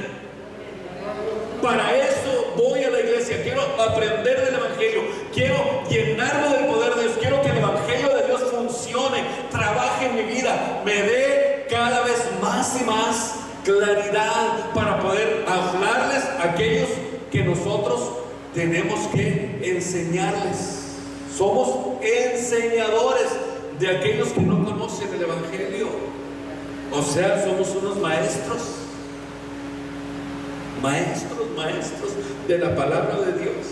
Para eso voy a la iglesia, quiero aprender del Evangelio, quiero llenarme del poder de Dios, quiero que el Evangelio de Dios funcione, trabaje en mi vida, me dé cada vez más y más claridad para poder hablarles a aquellos que nosotros tenemos que enseñarles. Somos enseñadores de aquellos que no conocen el Evangelio. O sea, somos unos maestros de la palabra de Dios,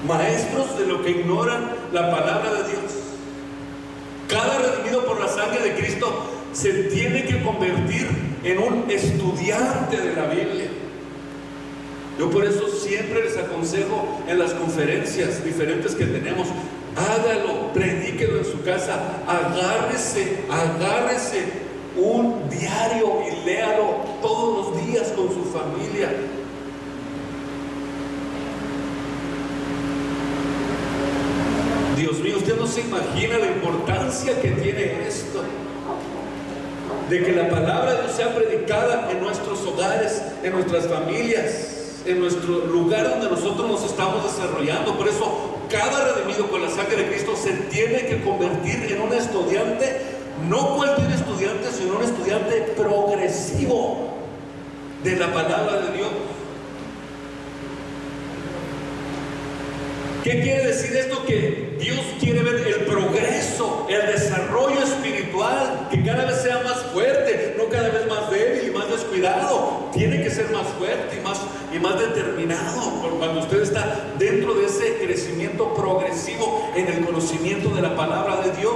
maestros de lo que ignoran la palabra de Dios. Cada redimido por la sangre de Cristo se tiene que convertir en un estudiante de la Biblia. Yo por eso siempre les aconsejo en las conferencias diferentes que tenemos, hágalo, predíquelo en su casa, agárrese un diario y léalo todos los días con su familia. Dios mío, usted no se imagina la importancia que tiene esto, de que la palabra de Dios sea predicada en nuestros hogares, en nuestras familias, en nuestro lugar donde nosotros nos estamos desarrollando. Por eso cada redimido con la sangre de Cristo se tiene que convertir en un estudiante, no cualquier estudiante, sino un estudiante progresivo de la palabra de Dios. ¿Qué quiere decir esto? Que Dios quiere ver el progreso, el desarrollo espiritual, que cada vez sea más fuerte, no cada vez más débil y más descuidado. Tiene que ser más fuerte y más determinado cuando usted está dentro de ese crecimiento progresivo en el conocimiento de la palabra de Dios.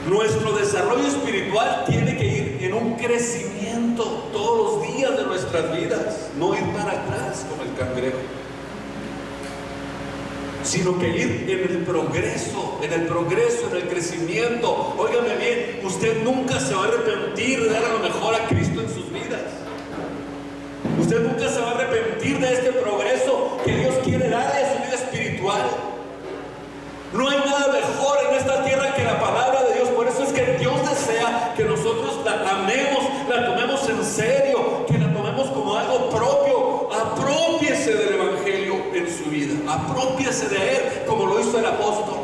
Nuestro desarrollo espiritual tiene que ir en un crecimiento todos los días de nuestras vidas, no ir para atrás como el cangrejo, sino que ir en el progreso, en el crecimiento. Óigame bien, usted nunca se va a arrepentir de dar lo mejor a Cristo en sus vidas. Usted nunca se va a arrepentir de este progreso que Dios quiere darle a su vida espiritual. No hay nada mejor en esta tierra que la palabra de Dios. Por eso es que Dios desea que nosotros la amemos, la tomemos en serio, que la tomemos como algo propio. Aprópiese del Evangelio en su vida, aprópiese de él como lo hizo el apóstol.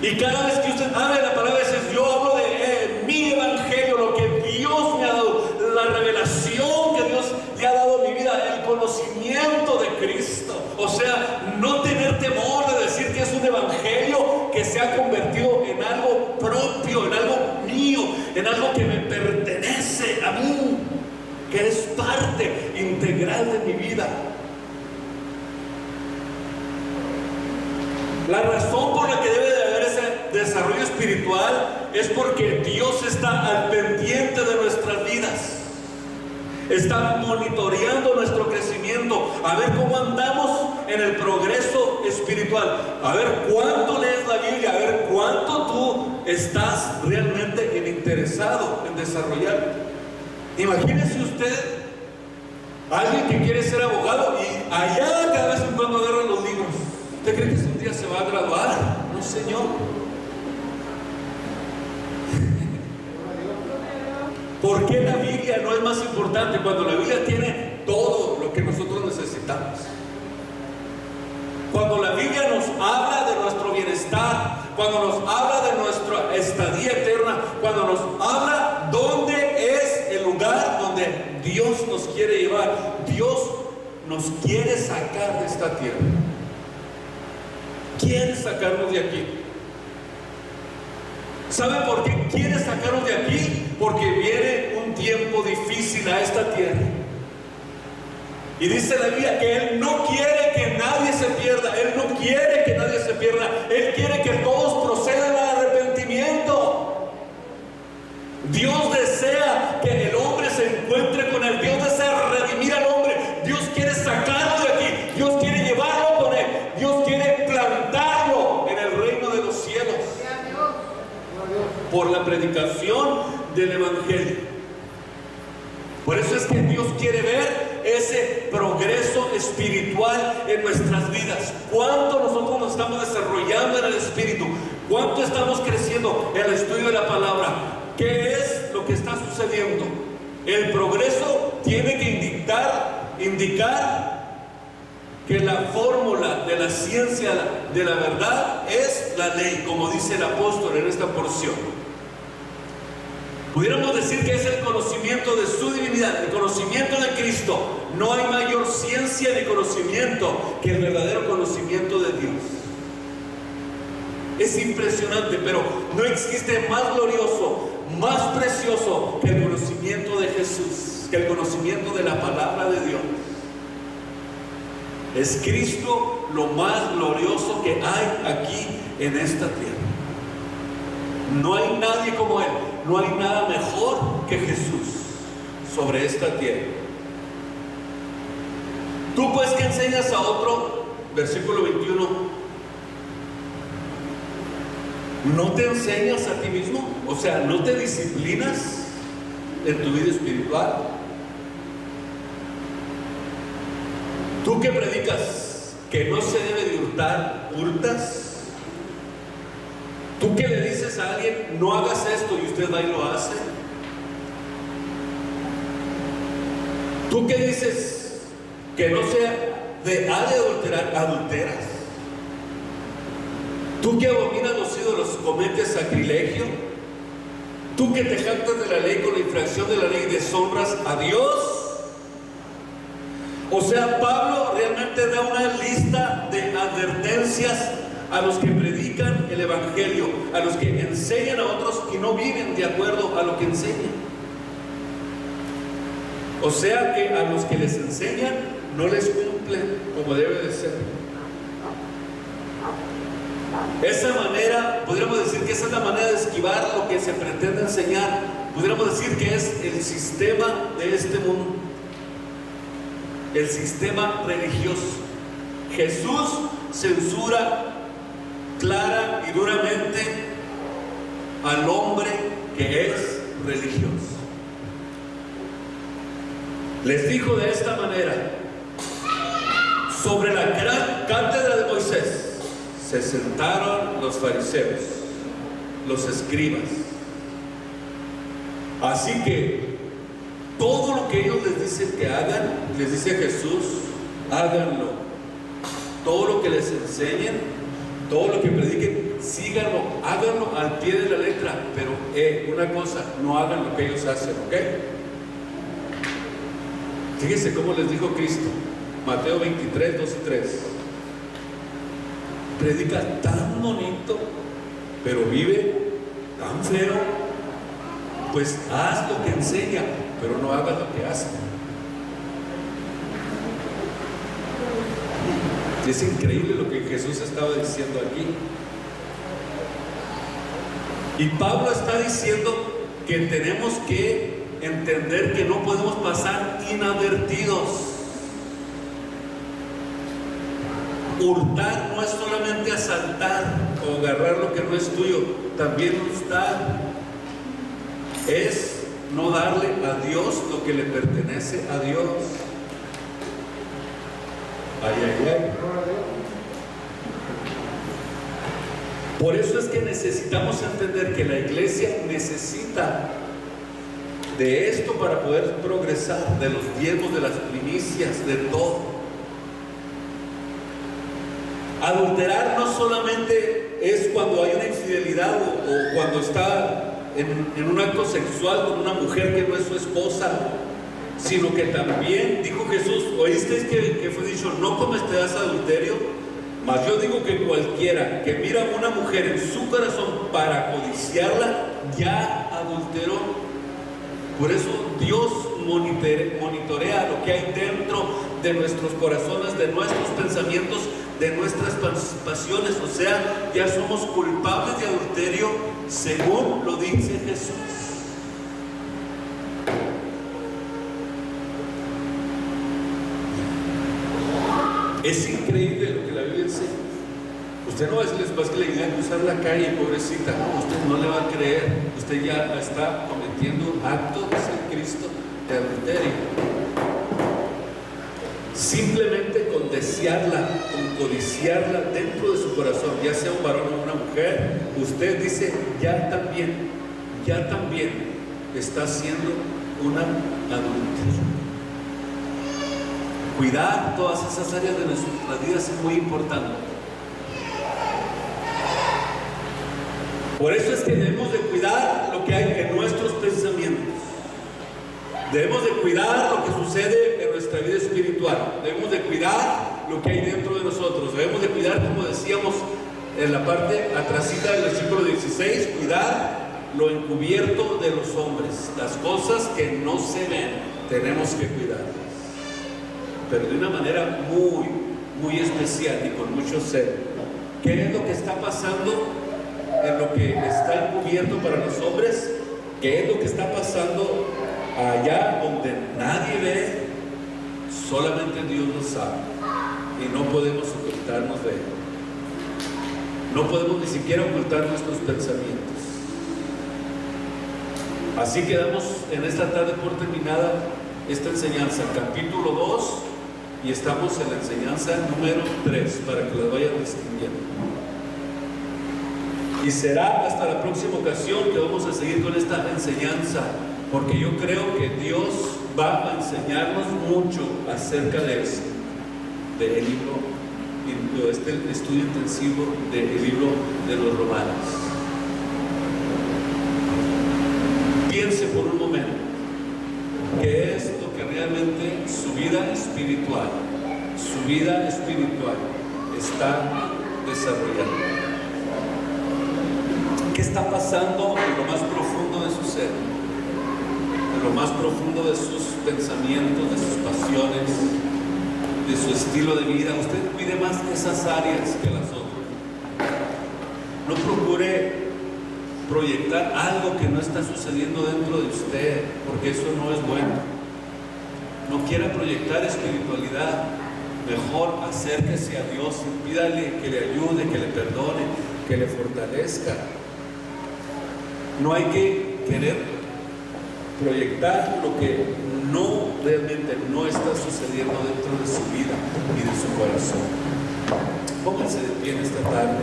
Y cada vez que usted habla de la palabra, dice: yo hablo de mi Evangelio, lo que Dios me ha dado, la revelación que Dios le ha dado a mi vida, el conocimiento de Cristo. O sea, no tener temor de decir que es un evangelio que se ha convertido en algo propio, en algo mío, en algo que me pertenece a mí, que es parte integral de mi vida. La razón por la que debe de haber ese desarrollo espiritual es porque Dios está al pendiente de nuestras vidas. Está monitoreando nuestro crecimiento, a ver cómo andamos en el progreso espiritual, a ver cuánto lees la Biblia, a ver cuánto tú estás realmente interesado en desarrollar. Imagínese usted, alguien que quiere ser abogado y allá cada vez en cuando agarra los libros. ¿Usted cree que un día se va a graduar? No, señor. ¿Por qué la Biblia no es más importante cuando la Biblia tiene todo lo que nosotros necesitamos? Cuando la Biblia nos habla de nuestro bienestar, cuando nos habla de nuestra estadía eterna, cuando nos habla dónde es el lugar donde Dios nos quiere llevar. Dios nos quiere sacar de esta tierra. Quiere sacarnos de aquí. ¿Sabe por qué quiere sacarnos de aquí? Porque viene un tiempo difícil a esta tierra. Y dice la Biblia que Él no quiere que nadie se pierda. Él no quiere que nadie se pierda. Él quiere que todos procedan al arrepentimiento. Dios desea que el hombre se encuentre con Él. Dios desea redimir al hombre. Dios quiere sacarlo de aquí. Dios quiere llevarlo con Él. Dios quiere plantarlo en el reino de los cielos. Por la predicación del Evangelio. Por eso es que Dios quiere ver ese progreso espiritual en nuestras vidas. ¿Cuánto nosotros nos estamos desarrollando en el Espíritu? ¿Cuánto estamos creciendo en el estudio de la palabra? ¿Qué es lo que está sucediendo? El progreso tiene que indicar que la fórmula de la ciencia de la verdad es la ley, como dice el apóstol en esta porción. Pudiéramos decir que es el conocimiento de su divinidad, el conocimiento de Cristo. No hay mayor ciencia ni conocimiento que el verdadero conocimiento de Dios. Es impresionante, pero no existe más glorioso, más precioso que el conocimiento de Jesús, que el conocimiento de la palabra de Dios. Es Cristo lo más glorioso que hay aquí en esta tierra. No hay nadie como Él. No hay nada mejor que Jesús sobre esta tierra. Tú pues que enseñas a otro, versículo 21, ¿no te enseñas a ti mismo? O sea, ¿no te disciplinas en tu vida espiritual? Tú que predicas que no se debe de hurtar, ¿hurtas? Tú que le dices a alguien, no hagas esto, y usted va y lo hace. Tú que dices que no se ha de adulterar, adulteras. Tú que abominas los ídolos, cometes sacrilegio. Tú que te jactas de la ley con la infracción de la ley, deshonras a Dios. O sea, Pablo realmente da una lista de advertencias a los que predican el Evangelio, a los que enseñan a otros y no viven de acuerdo a lo que enseñan. O sea que a los que les enseñan no les cumplen como debe de ser. Esa manera, podríamos decir que esa es la manera de esquivar lo que se pretende enseñar. Podríamos decir que es el sistema de este mundo, el sistema religioso. Jesús censura clara y duramente al hombre que es religioso. Les dijo de esta manera: sobre la gran cátedra de Moisés se sentaron los fariseos, los escribas. Así que todo lo que ellos les dicen que hagan, les dice Jesús, háganlo. Todo lo que les enseñen, todo lo que prediquen, síganlo, háganlo al pie de la letra. Pero una cosa, no hagan lo que ellos hacen, ¿ok? Fíjense cómo les dijo Cristo, Mateo 23, 2 y 3. Predica tan bonito, pero vive tan feo. Pues haz lo que enseña, pero no hagas lo que hace. Es increíble lo que Jesús estaba diciendo aquí. Y Pablo está diciendo que tenemos que entender que no podemos pasar inadvertidos. Hurtar no es solamente asaltar o agarrar lo que no es tuyo, también hurtar es no darle a Dios lo que le pertenece a Dios. Ay, ay, ay. Por eso es que necesitamos entender que la iglesia necesita de esto para poder progresar, de los diezmos, de las primicias, de todo. Adulterar no solamente es cuando hay una infidelidad o cuando está en un acto sexual con una mujer que no es su esposa, sino que también dijo Jesús, oísteis que fue dicho, no cometerás adulterio, mas yo digo que cualquiera que mira a una mujer en su corazón para codiciarla, ya adulteró. Por eso Dios monitorea lo que hay dentro de nuestros corazones, de nuestros pensamientos, de nuestras pasiones. O sea, ya somos culpables de adulterio según lo dice Jesús. Es increíble lo que la Biblia enseña. Usted no es que le digan cruzar la calle, pobrecita, no, usted no le va a creer. Usted ya está cometiendo un acto, dice Cristo, de adulterio. Simplemente con desearla, con codiciarla dentro de su corazón, ya sea un varón o una mujer, usted dice, ya también está haciendo una adulterio. Cuidar todas esas áreas de nuestras vidas es muy importante. Por eso es que debemos de cuidar lo que hay en nuestros pensamientos. Debemos de cuidar lo que sucede en nuestra vida espiritual. Debemos de cuidar lo que hay dentro de nosotros. Debemos de cuidar, como decíamos en la parte atrasita del versículo 16, cuidar lo encubierto de los hombres. Las cosas que no se ven, tenemos que cuidar. Pero de una manera muy, muy especial y con mucho celo. ¿Qué es lo que está pasando en lo que está encubierto para los hombres? ¿Qué es lo que está pasando allá donde nadie ve? Solamente Dios lo sabe. Y no podemos ocultarnos de él. No podemos ni siquiera ocultar nuestros pensamientos. Así que damos en esta tarde por terminada esta enseñanza, capítulo 2, y estamos en la enseñanza número 3, para que las vayan distinguiendo. Y será hasta la próxima ocasión que vamos a seguir con esta enseñanza, porque yo creo que Dios va a enseñarnos mucho acerca de esto, del libro, este estudio intensivo del libro de los Romanos. Piense por un momento qué es lo que realmente su vida espiritual está desarrollando. ¿Qué está pasando en lo más profundo de su ser? En lo más profundo de sus pensamientos, de sus pasiones, de su estilo de vida. Usted cuide más de esas áreas que las otras. No procure proyectar algo que no está sucediendo dentro de usted, porque eso no es bueno. No quiera proyectar espiritualidad. Mejor acérquese a Dios y pídale que le ayude, que le perdone, que le fortalezca. No hay que querer proyectar lo que realmente no está sucediendo dentro de su vida y de su corazón. Pónganse de pie en esta tarde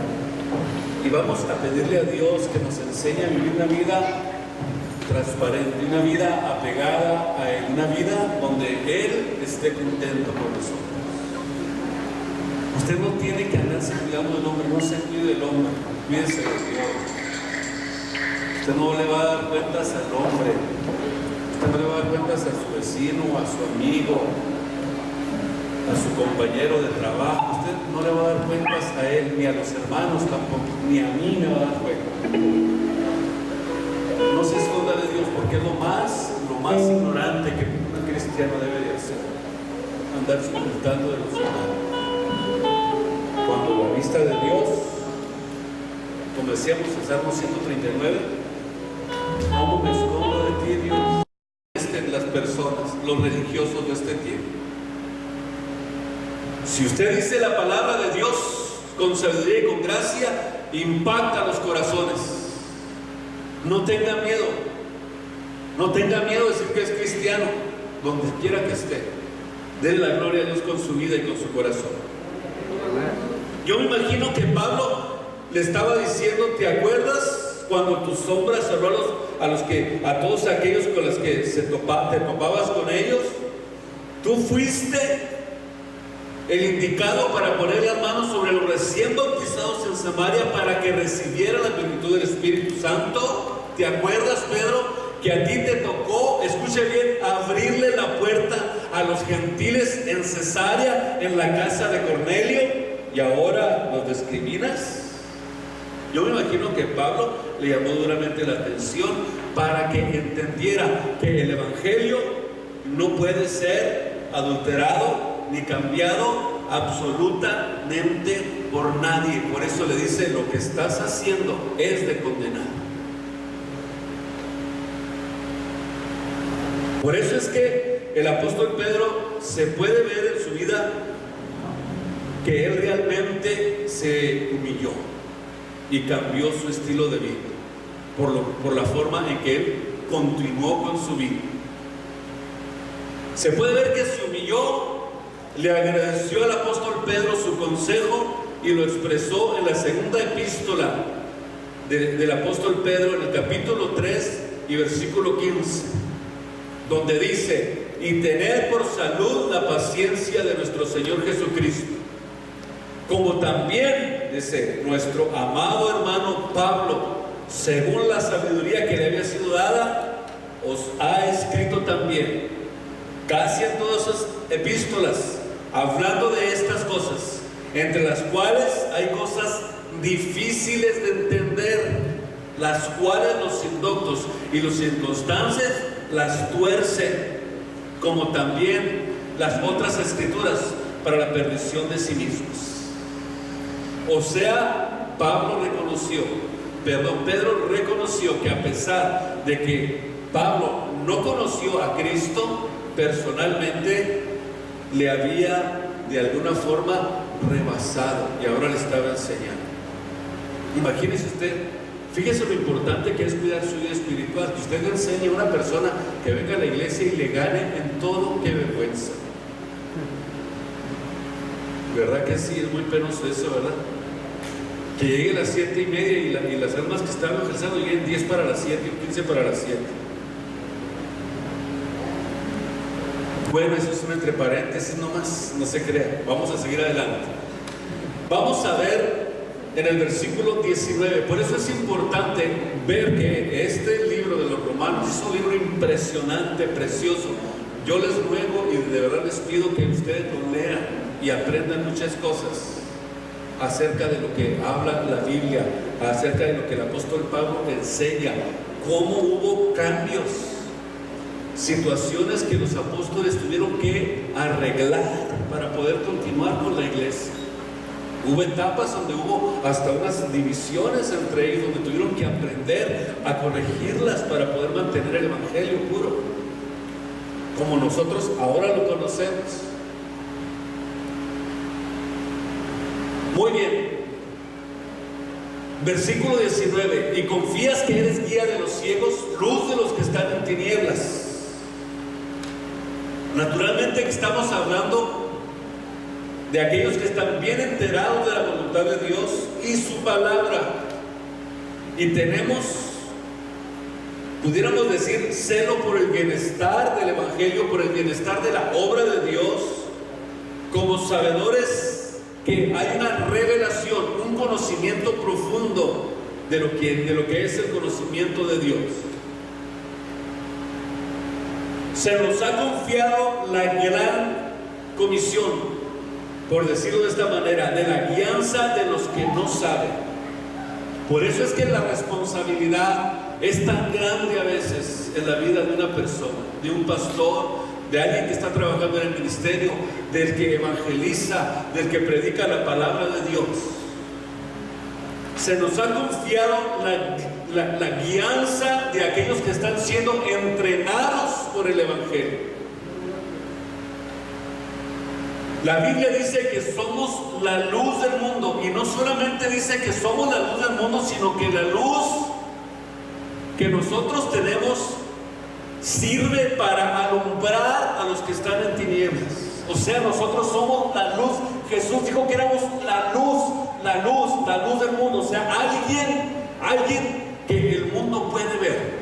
y vamos a pedirle a Dios que nos enseñe a vivir una vida transparente, una vida apegada a Él, una vida donde Él esté contento con nosotros. Usted no tiene que andarse cuidando del hombre, no se cuide del hombre, cuídese de Dios. Usted no le va a dar cuentas al hombre, usted no le va a dar cuentas a su vecino, a su amigo, a su compañero de trabajo. Usted no le va a dar cuentas a él, ni a los hermanos tampoco, ni a mí me va a dar cuentas. No se esconda de Dios, porque es lo más ignorante que un cristiano debe de hacer, andarse ocultando de los hermanos. vista de Dios. Como decíamos en Salmo 139, ¿cómo me escondo de ti, Dios? Las personas, los religiosos de este tiempo. Si usted dice la palabra de Dios con sabiduría y con gracia, impacta los corazones. No tenga miedo. No tenga miedo de decir que es cristiano, donde quiera que esté. Denle la gloria a Dios con su vida y con su corazón. Yo me imagino que Pablo le estaba diciendo: ¿te acuerdas cuando tus sombras cerró a todos aquellos con los que te topabas con ellos? Tú fuiste el indicado para poner las manos sobre los recién bautizados en Samaria para que recibieran la plenitud del Espíritu Santo. ¿Te acuerdas, Pedro, que a ti te tocó, escuche bien, abrirle la puerta a los gentiles en Cesarea, en la casa de Cornelio, y ahora los discriminas? Yo me imagino que Pablo le llamó duramente la atención para que entendiera que el Evangelio no puede ser adulterado ni cambiado absolutamente por nadie. Por eso le dice: lo que estás haciendo es de condenar. Por eso es que el apóstol Pedro se puede ver en su vida que él realmente se humilló y cambió su estilo de vida por la forma en que él continuó con su vida. Se puede ver que se humilló, le agradeció al apóstol Pedro su consejo y lo expresó en la segunda epístola del apóstol Pedro, en el capítulo 3 y versículo 15, donde dice: y tener por salud la paciencia de nuestro Señor Jesucristo, como también, dice, nuestro amado hermano Pablo, según la sabiduría que le había sido dada, os ha escrito también. Casi en todas sus epístolas, hablando de estas cosas, entre las cuales hay cosas difíciles de entender, las cuales los indoctos y los inconstantes las tuercen, como también las otras escrituras, para la perdición de sí mismos. O sea, Pedro reconoció que a pesar de que Pablo no conoció a Cristo personalmente, le había de alguna forma rebasado y ahora le estaba enseñando. Imagínese usted, fíjese lo importante que es cuidar su vida espiritual, que usted le enseñe a una persona que venga a la iglesia y le gane en todo. ¡Qué vergüenza! ¿Verdad que sí? Es muy penoso eso, ¿verdad? Que llegue a las 7:30 y las almas que están evangelizando lleguen 10 para las 7 y 15 para las 7. Bueno, eso es un entre paréntesis nomás, no se crea. Vamos a seguir adelante. Vamos a ver en el versículo 19. Por eso es importante ver que este libro de los Romanos es un libro impresionante, precioso. Yo les ruego y de verdad les pido que ustedes lo lean y aprendan muchas cosas acerca de lo que habla la Biblia, acerca de lo que el apóstol Pablo enseña, cómo hubo cambios, situaciones que los apóstoles tuvieron que arreglar para poder continuar con la iglesia. Hubo etapas donde hubo hasta unas divisiones entre ellos, donde tuvieron que aprender a corregirlas para poder mantener el evangelio puro, como nosotros ahora lo conocemos. Muy bien, versículo 19: y confías que eres guía de los ciegos, luz de los que están en tinieblas. Naturalmente que estamos hablando de aquellos que están bien enterados de la voluntad de Dios y su palabra, y tenemos, pudiéramos decir, celo por el bienestar del evangelio, por el bienestar de la obra de Dios, como sabedores que hay una revelación, un conocimiento profundo de lo que es el conocimiento de Dios. Se nos ha confiado la gran comisión, por decirlo de esta manera, de la guianza de los que no saben. Por eso es que la responsabilidad es tan grande a veces en la vida de una persona, de un pastor, de alguien que está trabajando en el ministerio, del que evangeliza, del que predica la palabra de Dios. Se nos ha confiado la guianza de aquellos que están siendo entrenados por el Evangelio. La Biblia dice que somos la luz del mundo, y no solamente dice que somos la luz del mundo, sino que la luz que nosotros tenemos sirve para alumbrar a los que están en tinieblas. O sea, nosotros somos la luz. Jesús dijo que éramos la luz del mundo. O sea, alguien que el mundo puede ver.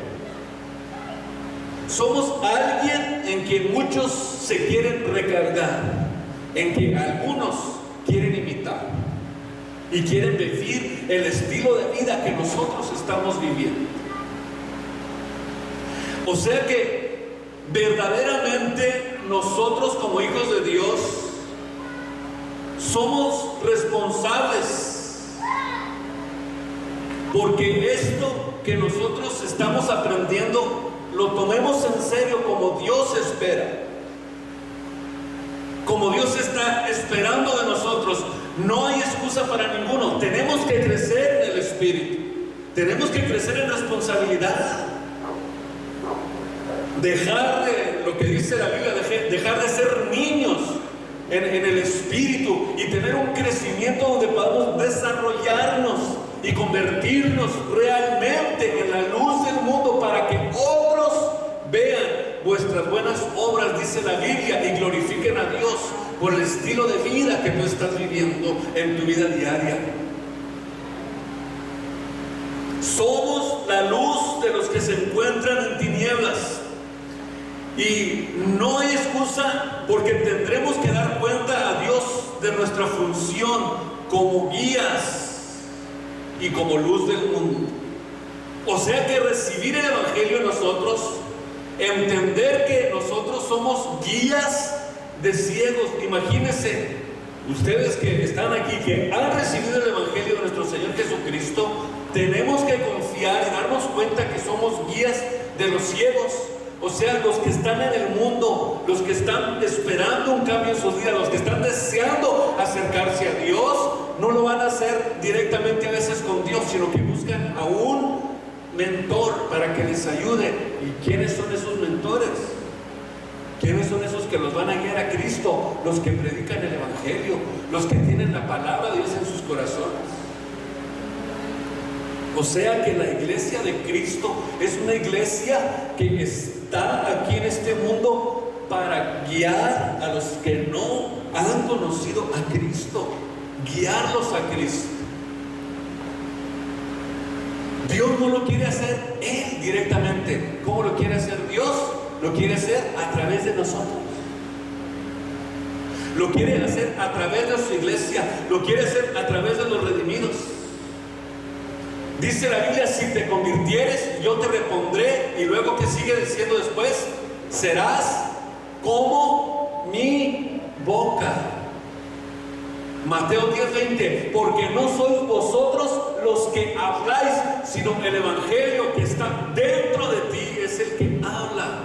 Somos alguien en quien muchos se quieren recargar, en que algunos quieren imitar y quieren vivir el estilo de vida que nosotros estamos viviendo. O sea que verdaderamente nosotros como hijos de Dios somos responsables, porque esto que nosotros estamos aprendiendo lo tomemos en serio como Dios espera. Como Dios está esperando de nosotros. No hay excusa para ninguno. Tenemos que crecer en el Espíritu. Tenemos que crecer en responsabilidad. Dejar de, lo que dice la Biblia, dejar de ser niños en el Espíritu y tener un crecimiento donde podamos desarrollarnos y convertirnos realmente en la luz del mundo para que otros vean vuestras buenas obras, dice la Biblia, y glorifiquen a Dios por el estilo de vida que tú estás viviendo en tu vida diaria. Somos la luz de los que se encuentran en tinieblas, y no hay excusa, porque tendremos que dar cuenta a Dios de nuestra función como guías y como luz del mundo. O sea que recibir el Evangelio en nosotros, entender que nosotros somos guías de ciegos. Imagínense ustedes que están aquí, que han recibido el Evangelio de nuestro Señor Jesucristo. Tenemos que confiar y darnos cuenta que somos guías de los ciegos. O sea, los que están en el mundo, los que están esperando un cambio en sus vidas, los que están deseando acercarse a Dios, no lo van a hacer directamente a veces con Dios, sino que buscan a un mentor para que les ayude. ¿Y quiénes son esos mentores? ¿Quiénes son esos que los van a guiar a Cristo? Los que predican el Evangelio, los que tienen la palabra de Dios en sus corazones. O sea que la iglesia de Cristo es una iglesia que está aquí en este mundo para guiar a los que no han conocido a Cristo, guiarlos a Cristo. Dios no lo quiere hacer Él directamente. ¿Cómo lo quiere hacer Dios? Lo quiere hacer a través de nosotros. Lo quiere hacer a través de su iglesia. Lo quiere hacer a través de los redimidos. Dice la Biblia: si te convirtieres, yo te repondré. Y luego, ¿qué sigue diciendo después? Serás como mi boca. Mateo 10:20. Porque no sois vosotros los que habláis, sino el Evangelio que está dentro de ti es el que habla.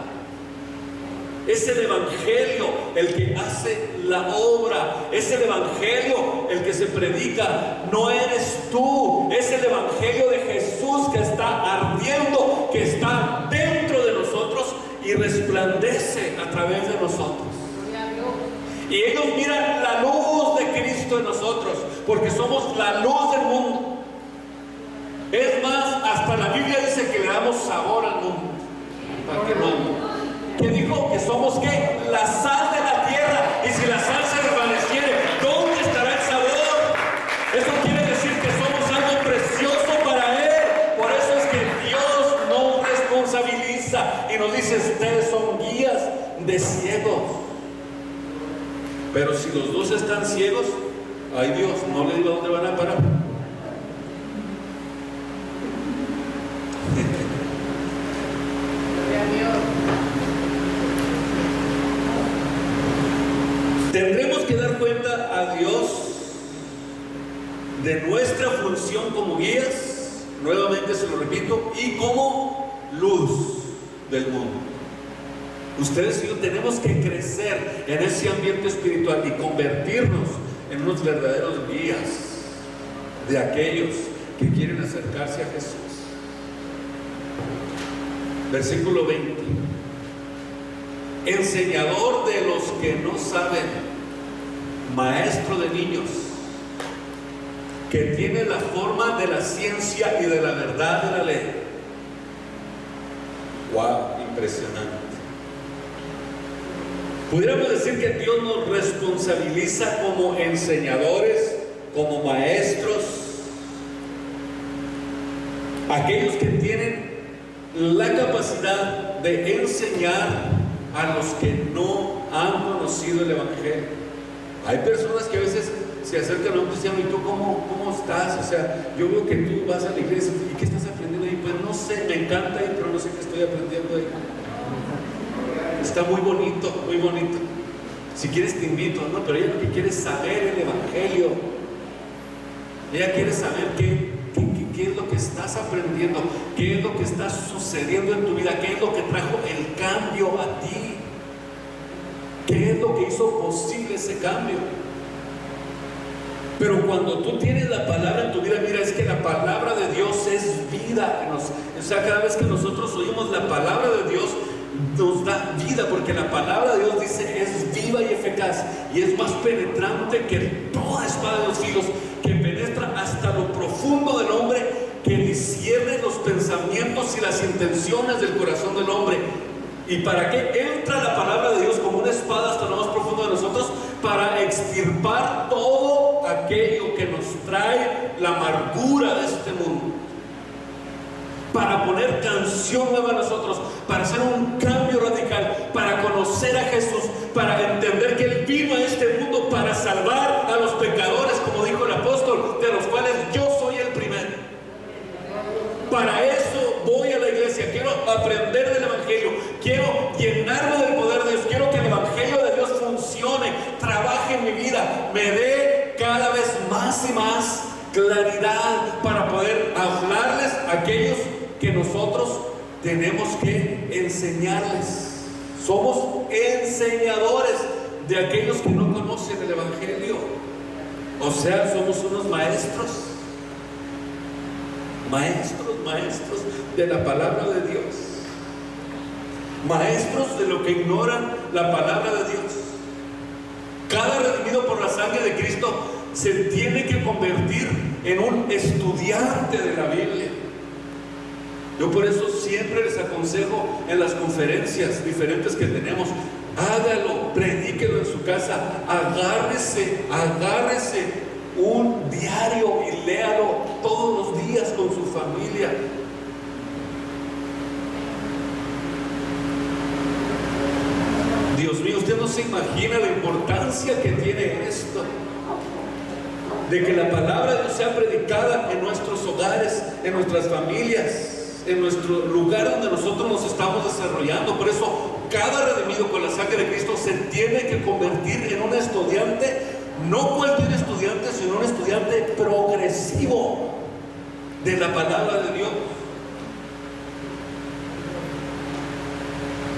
Es el Evangelio el que hace la obra. Es el Evangelio el que se predica. No eres tú. Es el Evangelio de Jesús que está ardiendo, que está dentro de nosotros y resplandece a través de nosotros. Y ellos miran la luz de Cristo en nosotros, porque somos la luz del mundo. Es más, hasta la Biblia dice que le damos sabor al mundo. ¿Para qué no? Que dijo que somos ¿qué? La sal de la tierra. Y si la sal se desvaneciere, ¿dónde estará el sabor? Eso quiere decir que somos algo precioso para Él. Por eso es que Dios nos responsabiliza y nos dice: ustedes son guías de ciegos. Pero si los dos están ciegos, ay Dios, no le digo a dónde van a parar. Tendremos que dar cuenta a Dios de nuestra función como guías, nuevamente se lo repito, y como luz del mundo. Ustedes y yo tenemos que crecer en ese ambiente espiritual y convertirnos en unos verdaderos guías de aquellos que quieren acercarse a Jesús. Versículo 20. Enseñador de los que no saben, maestro de niños, que tiene la forma de la ciencia y de la verdad de la ley. ¡Wow! Impresionante. Pudiéramos decir que Dios nos responsabiliza como enseñadores, como maestros, aquellos que tienen la capacidad de enseñar a los que no han conocido el Evangelio. Hay personas que a veces se acercan a un cristiano y tú, ¿cómo estás? O sea, yo veo que tú vas a la iglesia y ¿qué estás aprendiendo ahí? Pues no sé, me encanta ahí, pero no sé qué estoy aprendiendo ahí. Está muy bonito, muy bonito. Si quieres te invito, ¿no? Pero ella lo que quiere es saber el Evangelio. Ella quiere saber qué es lo que estás aprendiendo, qué es lo que está sucediendo en tu vida, qué es lo que trajo el cambio a ti, qué es lo que hizo posible ese cambio. Pero cuando tú tienes la palabra en tu vida, mira, es que la palabra de Dios es vida. O sea, cada vez que nosotros oímos la palabra de Dios, nos da vida, porque la palabra de Dios dice es viva y eficaz y es más penetrante que toda espada de dos filos, que penetra hasta lo profundo del hombre, que discierne los pensamientos y las intenciones del corazón del hombre. ¿Y para qué? Entra la palabra de Dios como una espada hasta lo más profundo de nosotros, para extirpar todo aquello que nos trae la amargura de este mundo, para poner canción nueva a nosotros, para hacer un cambio radical, para conocer a Jesús, para entender que Él vino a este mundo para salvar a los pecadores, como dijo el apóstol, de los cuales yo soy el primero. Para eso voy a la iglesia, quiero aprender del Evangelio, quiero llenarme del poder de Dios, quiero que el Evangelio de Dios funcione, trabaje en mi vida, me dé cada vez más y más claridad para poder hablarles a aquellos que nosotros tenemos que enseñarles. Somos enseñadores de aquellos que no conocen el Evangelio. O sea, somos unos maestros de la palabra de Dios, maestros de lo que ignoran la palabra de Dios. Cada redimido por la sangre de Cristo se tiene que convertir en un estudiante de la Biblia. Yo por eso siempre les aconsejo en las conferencias diferentes que tenemos, hágalo, predíquelo en su casa, agárrese un diario y léalo todos los días con su familia. Dios mío, usted no se imagina la importancia que tiene esto, de que la palabra de Dios sea predicada en nuestros hogares, en nuestras familias, en nuestro lugar donde nosotros nos estamos desarrollando. Por eso cada redimido con la sangre de Cristo se tiene que convertir en un estudiante, no cualquier estudiante, sino un estudiante progresivo de la palabra de Dios.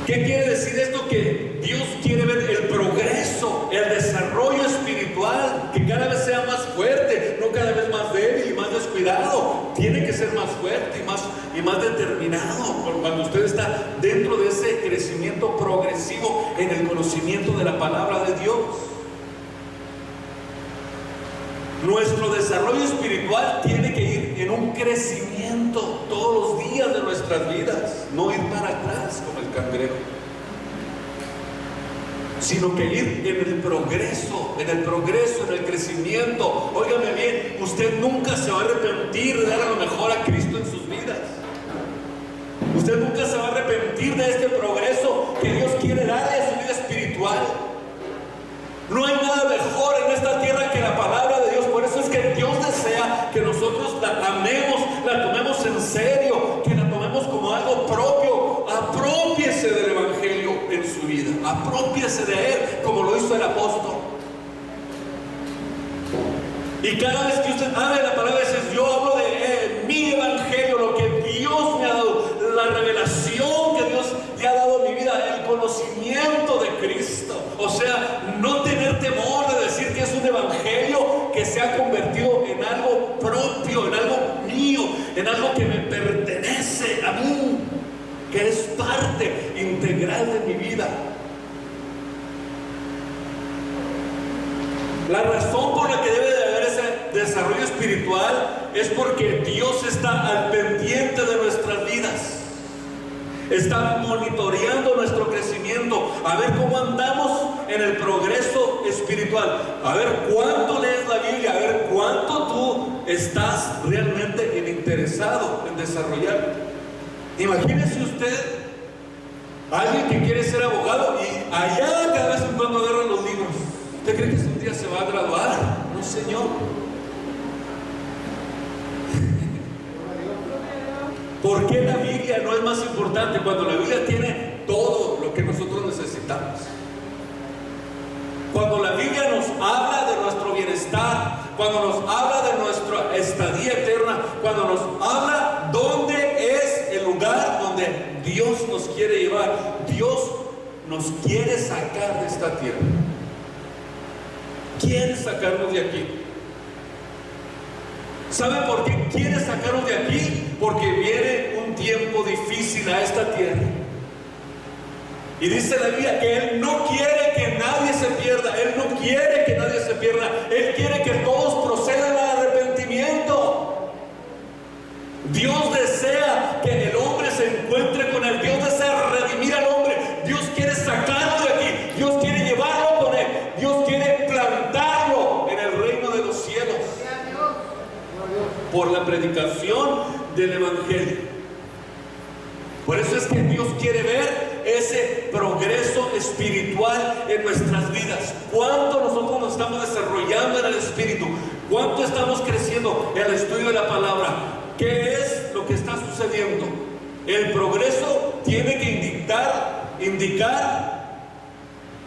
¿Qué quiere decir esto? Que Dios quiere ver el progreso, el desarrollo espiritual, que cada vez sea más fuerte, no cada vez más débil y más descuidado. Tiene que ser más fuerte y más determinado cuando usted está dentro de ese crecimiento progresivo en el conocimiento de la palabra de Dios. Nuestro desarrollo espiritual tiene que ir en un crecimiento todos los días de nuestras vidas, no ir para atrás como el cangrejo, sino que ir en el progreso, en el crecimiento. Óigame bien, usted nunca se va a arrepentir de dar a lo mejor a Cristo en sus vidas. Usted nunca se va a arrepentir de este progreso que Dios quiere darle a su vida espiritual. No hay nada mejor en esta tierra que la palabra de Dios. Por eso es que Dios desea que nosotros la amemos, la tomemos en serio, que la tomemos como algo propio. Aprópiese del Evangelio en su vida, aprópiese de él como lo hizo el apóstol. Y cada vez que usted hable la palabra de Dios, yo hablo de mi Evangelio, lo que Dios me ha dado, la revelación que Dios le ha dado a mi vida, el conocimiento de Cristo. O sea, no tener temor de decir que es un evangelio que se ha convertido en algo propio, en algo mío. algo que me pertenece a mí, que es parte integral de mi vida. La razón por la que debe de haber ese desarrollo espiritual es porque Dios está al pendiente de nuestras vidas. Está monitoreando nuestro crecimiento, a ver cómo andamos en el progreso espiritual, a ver cuánto lees la Biblia, a ver cuánto tú estás realmente interesado en desarrollar. Imagínese usted alguien que quiere ser abogado y allá cada vez en cuando agarra los libros. ¿Usted cree que un día se va a graduar? No, señor. ¿Por qué la Biblia no es más importante cuando la Biblia tiene todo lo que nosotros necesitamos? Cuando la Biblia nos habla de nuestro bienestar, cuando nos habla de nuestra estadía eterna, cuando nos habla dónde es el lugar donde Dios nos quiere llevar. Dios nos quiere sacar de esta tierra. Quiere sacarnos de aquí. ¿Saben por qué quiere sacarnos de aquí? Porque viene un tiempo difícil a esta tierra. Y dice la Biblia que Él no quiere que nadie se pierda. Él no quiere que nadie se pierda. Él quiere que todos procedan al arrepentimiento. Dios desea que el hombre se encuentre con Él. Dios desea redimir al hombre. Dios quiere sacarlo de aquí. Dios quiere llevarlo con Él. Dios quiere plantarlo en el reino de los cielos por la predicación del Evangelio. Por eso es que Dios quiere ver ese progreso espiritual en nuestras vidas. ¿Cuánto nosotros nos estamos desarrollando en el Espíritu? ¿Cuánto estamos creciendo en el estudio de la palabra? ¿Qué es lo que está sucediendo? El progreso tiene que indicar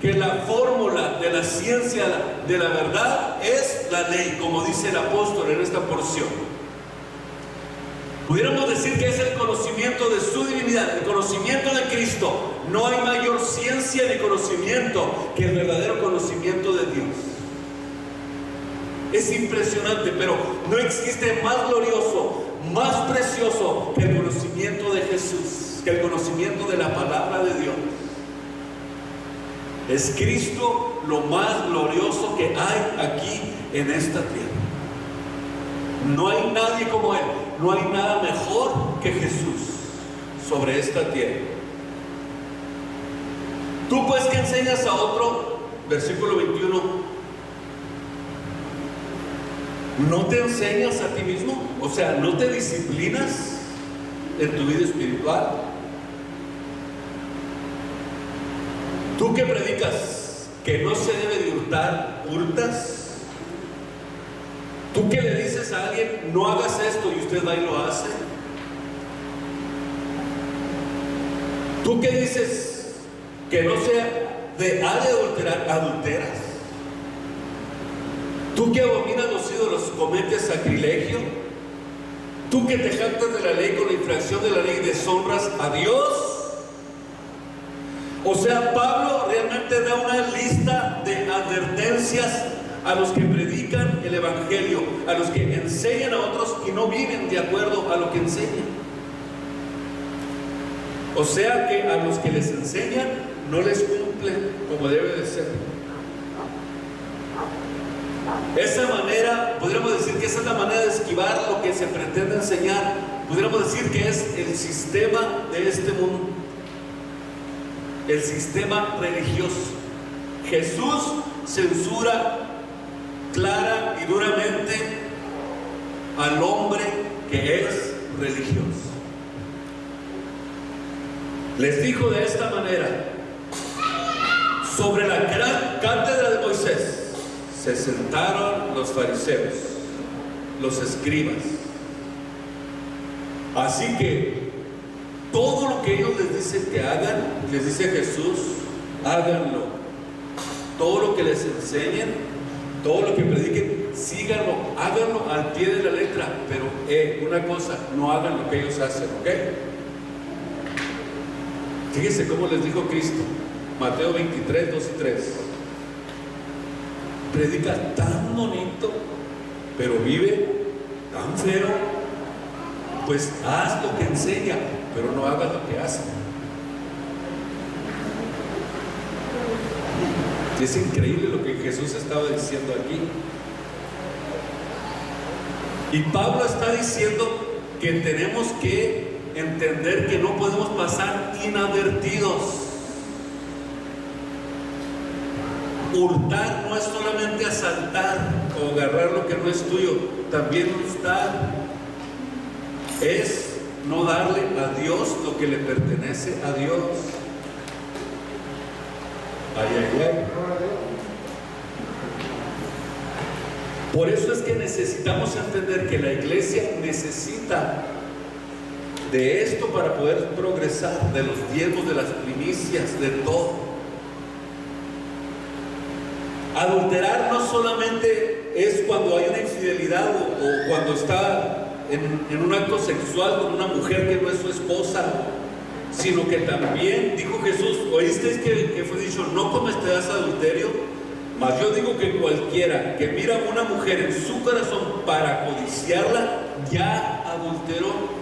que la fórmula de la ciencia de la verdad es la ley, como dice el apóstol en esta porción. Pudiéramos decir que es el conocimiento de su divinidad, el conocimiento de Cristo. No hay mayor ciencia ni conocimiento que el verdadero conocimiento de Dios. Es impresionante, pero no existe más glorioso, más precioso que el conocimiento de Jesús, que el conocimiento de la palabra de Dios. Es Cristo lo más glorioso que hay aquí en esta tierra. No hay nadie como Él. No hay nada mejor que Jesús sobre esta tierra. Tú pues que enseñas a otro, versículo 21, ¿no te enseñas a ti mismo? O sea, ¿no te disciplinas en tu vida espiritual? Tú que predicas que no se debe de hurtar, ¿hurtas? Tú que le dices a alguien, no hagas esto, y usted va y lo hace. Tú que dices que no se ha de adulterar, adulteras. Tú que abominas los ídolos, cometes sacrilegio. Tú que te jactas de la ley con la infracción de la ley, deshonras a Dios. O sea, Pablo realmente da una lista de advertencias a los que predican el Evangelio, a los que enseñan a otros y no viven de acuerdo a lo que enseñan. O sea que a los que les enseñan no les cumplen como debe de ser. Esa manera, podríamos decir que esa es la manera de esquivar lo que se pretende enseñar. Podríamos decir que es el sistema de este mundo, el sistema religioso. Jesús censura clara y duramente al hombre que es religioso. Les dijo de esta manera: sobre la gran cátedra de Moisés se sentaron los fariseos, los escribas. Así que todo lo que ellos les dicen que hagan, les dice Jesús, háganlo. Todo lo que les enseñen, todo lo que prediquen, síganlo, háganlo al pie de la letra. Pero una cosa, no hagan lo que ellos hacen, ¿ok? Fíjense cómo les dijo Cristo, Mateo 23, 2 y 3. Predica tan bonito, pero vive tan feo. pues haz lo que enseña, pero no hagas lo que hace. Es increíble lo que Jesús estaba diciendo aquí. Y Pablo está diciendo que tenemos que entender que no podemos pasar inadvertidos. Hurtar no es solamente asaltar o agarrar lo que no es tuyo, también hurtar es no darle a Dios lo que le pertenece a Dios. Ay, ay, ay. Por eso es que necesitamos entender que la iglesia necesita de esto para poder progresar, de los diezmos, de las primicias, de todo. Adulterar no solamente es cuando hay una infidelidad o cuando está en un acto sexual con una mujer que no es su esposa, sino que también, dijo Jesús, oísteis que fue dicho, no cometerás adulterio, mas yo digo que cualquiera que mira a una mujer en su corazón para codiciarla, ya adulteró.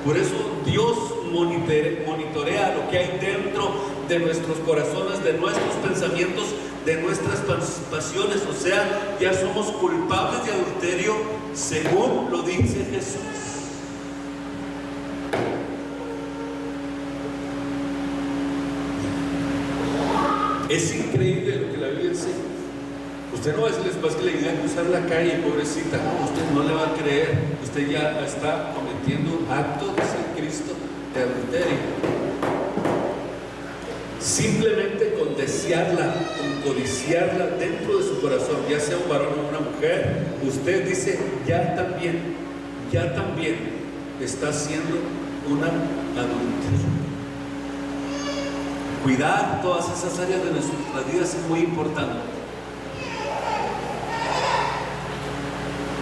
Por eso Dios monitorea lo que hay dentro de nuestros corazones, de nuestros pensamientos, de nuestras pasiones. O sea, ya somos culpables de adulterio según lo dice Jesús. Es increíble lo que la Biblia enseña. Usted no va a decirles más que le digan cruzar la calle, pobrecita. No, usted no le va a creer. Usted ya está cometiendo un acto, dice Cristo, de adulterio. Simplemente con desearla, con codiciarla dentro de su corazón, ya sea un varón o una mujer, usted dice, ya también está haciendo una adulterio. Cuidar todas esas áreas de nuestras vidas es muy importante.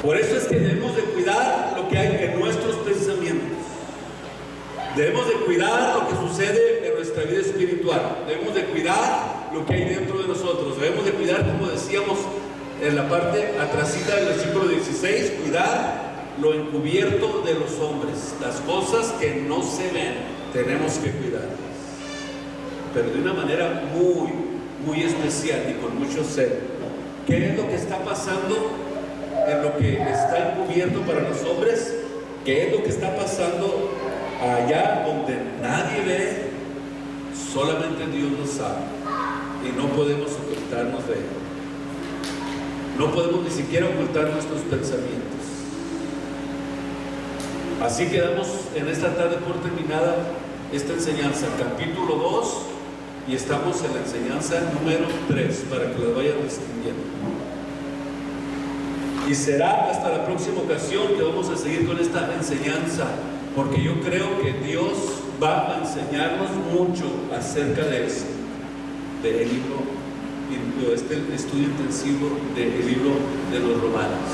Por eso es que debemos de cuidar lo que hay en nuestros pensamientos. Debemos de cuidar lo que sucede en nuestra vida espiritual. Debemos de cuidar lo que hay dentro de nosotros. Debemos de cuidar, como decíamos en la parte atrasita del versículo 16, cuidar lo encubierto de los hombres. Las cosas que no se ven, tenemos que cuidar. Pero de una manera muy, muy especial y con mucho celo. ¿Qué es lo que está pasando en lo que está encubierto para los hombres? ¿Qué es lo que está pasando allá donde nadie ve? Solamente Dios lo sabe y no podemos ocultarnos de Él. No podemos ni siquiera ocultar nuestros pensamientos. Así que damos en esta tarde por terminada esta enseñanza, capítulo 2, y estamos en la enseñanza número 3 para que las vayan distinguiendo. Y será hasta la próxima ocasión que vamos a seguir con esta enseñanza, porque yo creo que Dios va a enseñarnos mucho acerca de esto, del libro, este estudio intensivo del libro de los Romanos.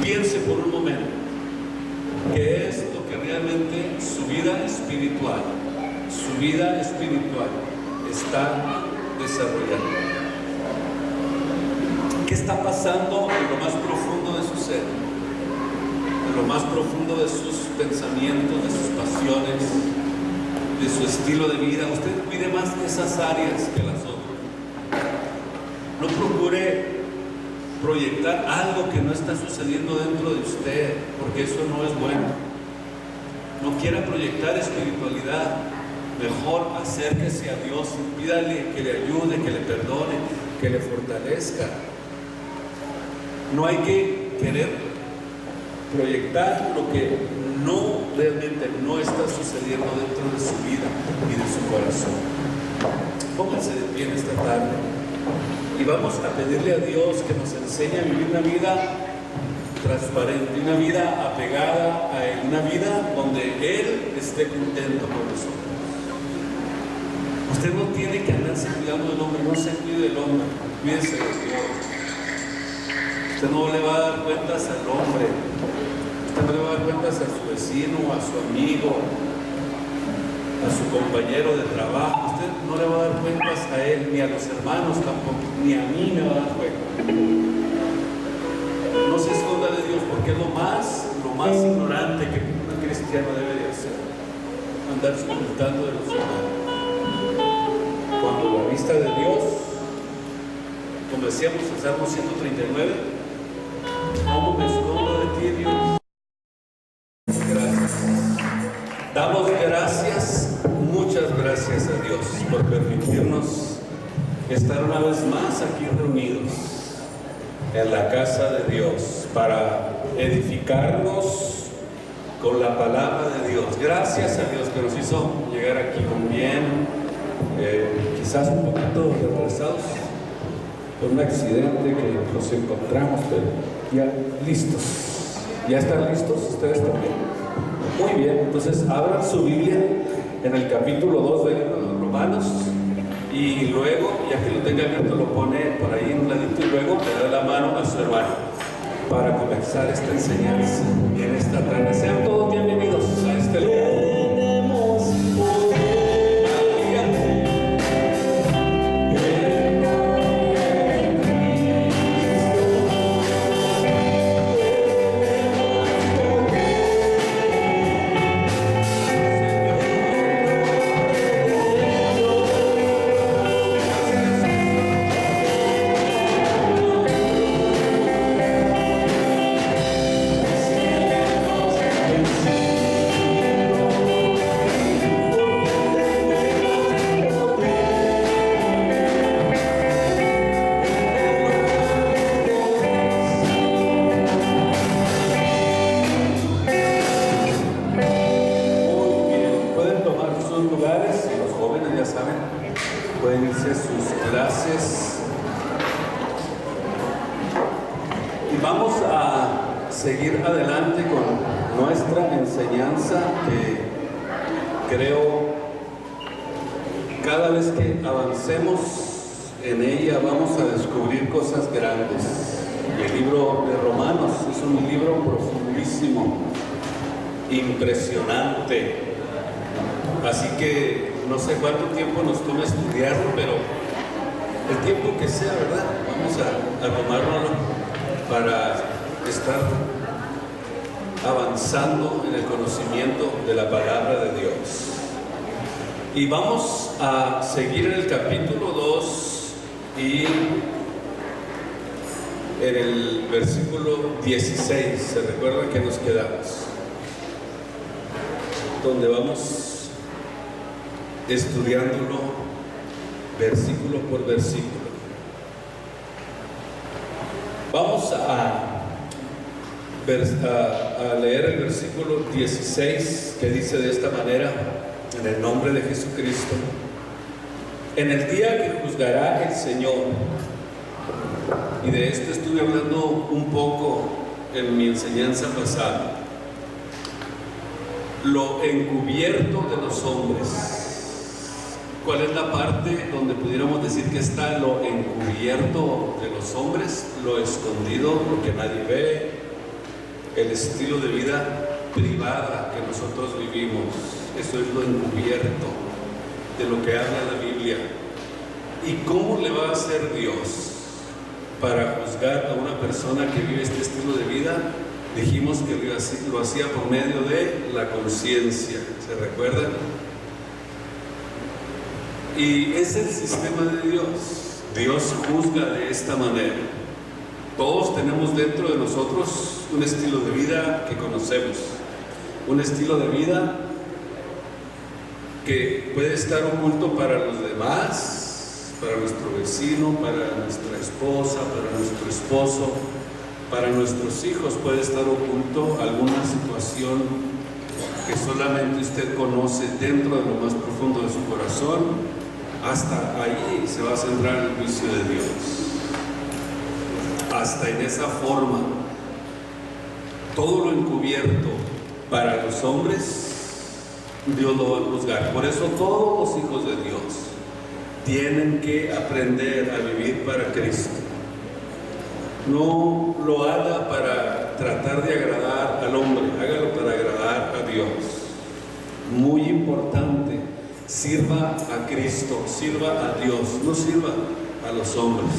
Piense por un momento qué es lo que realmente su vida espiritual está desarrollando. ¿Qué está pasando en lo más profundo de su ser? En lo más profundo de sus pensamientos, de sus pasiones, de su estilo de vida. Usted cuide más esas áreas que las otras. No procure proyectar algo que no está sucediendo dentro de usted, porque eso no es bueno. No quiera proyectar espiritualidad. Mejor acérquese a Dios y pídale que le ayude, que le perdone, que le fortalezca. No hay que querer proyectar lo que realmente no está sucediendo dentro de su vida y de su corazón. Pónganse de pie en esta tarde y vamos a pedirle a Dios que nos enseñe a vivir una vida transparente, una vida apegada a Él, una vida donde Él esté contento con nosotros. Usted no tiene que andarse cuidando del hombre, no se cuide del hombre, cuídese de Dios. Usted no le va a dar cuentas al hombre, usted no le va a dar cuentas a su vecino, a su amigo, a su compañero de trabajo. Usted no le va a dar cuentas a él, ni a los hermanos tampoco, ni a mí me va a dar cuentas. No no se esconda de Dios, porque es lo más ignorante que un cristiano debe de hacer, andarse ocultando de los demás. Cuando la vista de Dios, como decíamos en Salmo 139, ¿cómo me escondo de ti, Dios? Gracias. Damos gracias, muchas gracias a Dios por permitirnos estar una vez más aquí reunidos en la casa de Dios para edificarnos con la palabra de Dios. Gracias a Dios que nos hizo llegar aquí con bien, quizás un poquito retrasados por un accidente que nos encontramos, pero ya listos. ¿Ya están listos ustedes también? Muy bien, entonces abran su Biblia en el capítulo 2 del libro de los Romanos y luego, ya que lo tenga abierto, lo pone por ahí en un ladito y luego le da la mano a su hermano para comenzar esta enseñanza en esta tarde. Sean todos bienvenidos a este lugar. Seguir adelante con nuestra enseñanza, que creo cada vez que avancemos en ella vamos a descubrir cosas grandes. Y el libro de Romanos es un libro profundísimo, impresionante, así que no sé cuánto tiempo nos toma estudiarlo, pero el tiempo que sea, ¿verdad? Vamos a tomárnoslo para estar avanzando en el conocimiento de la palabra de Dios. Y vamos a seguir en el capítulo 2 y en el versículo 16. ¿Se recuerdan que nos quedamos? Donde vamos estudiándolo versículo por versículo. Vamos a leer el versículo 16, que dice de esta manera: en el nombre de Jesucristo, en el día que juzgará el Señor. Y de esto estuve hablando un poco en mi enseñanza pasada. Lo encubierto de los hombres. ¿Cuál es la parte donde pudiéramos decir que está lo encubierto de los hombres? Lo escondido, lo que nadie ve, el estilo de vida privada que nosotros vivimos. Eso es lo encubierto de lo que habla la Biblia. ¿Y cómo le va a hacer Dios para juzgar a una persona que vive este estilo de vida? Dijimos que lo hacía por medio de la conciencia, ¿se recuerdan? Y es el sistema de Dios. Dios juzga de esta manera. Todos tenemos dentro de nosotros un estilo de vida que conocemos, un estilo de vida que puede estar oculto para los demás, para nuestro vecino, para nuestra esposa, para nuestro esposo, para nuestros hijos. Puede estar oculto alguna situación que solamente usted conoce dentro de lo más profundo de su corazón. Hasta ahí se va a centrar el juicio de Dios. Hasta en esa forma. Todo lo encubierto para los hombres, Dios lo va a juzgar. Por eso todos los hijos de Dios tienen que aprender a vivir para Cristo. No lo haga para tratar de agradar al hombre, hágalo para agradar a Dios. Muy importante, sirva a Cristo, sirva a Dios, no sirva a los hombres.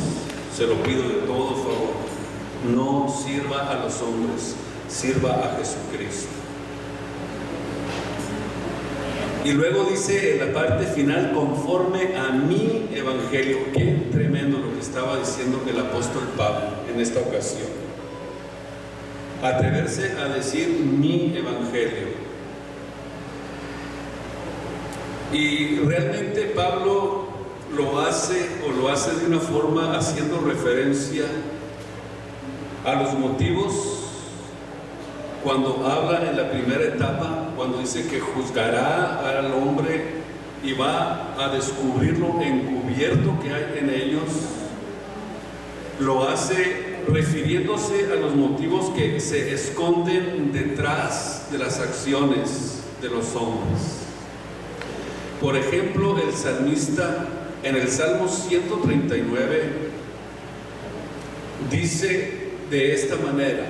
Se lo pido de todo favor. No sirva a los hombres, sirva a Jesucristo. Y luego dice en la parte final, conforme a mi evangelio. Qué tremendo lo que estaba diciendo el apóstol Pablo en esta ocasión. Atreverse a decir mi evangelio. Y realmente Pablo lo hace de una forma haciendo referencia a los motivos cuando habla en la primera etapa, cuando dice que juzgará al hombre y va a descubrir lo encubierto que hay en ellos. Lo hace refiriéndose a los motivos que se esconden detrás de las acciones de los hombres. Por ejemplo, el salmista en el Salmo 139 dice de esta manera,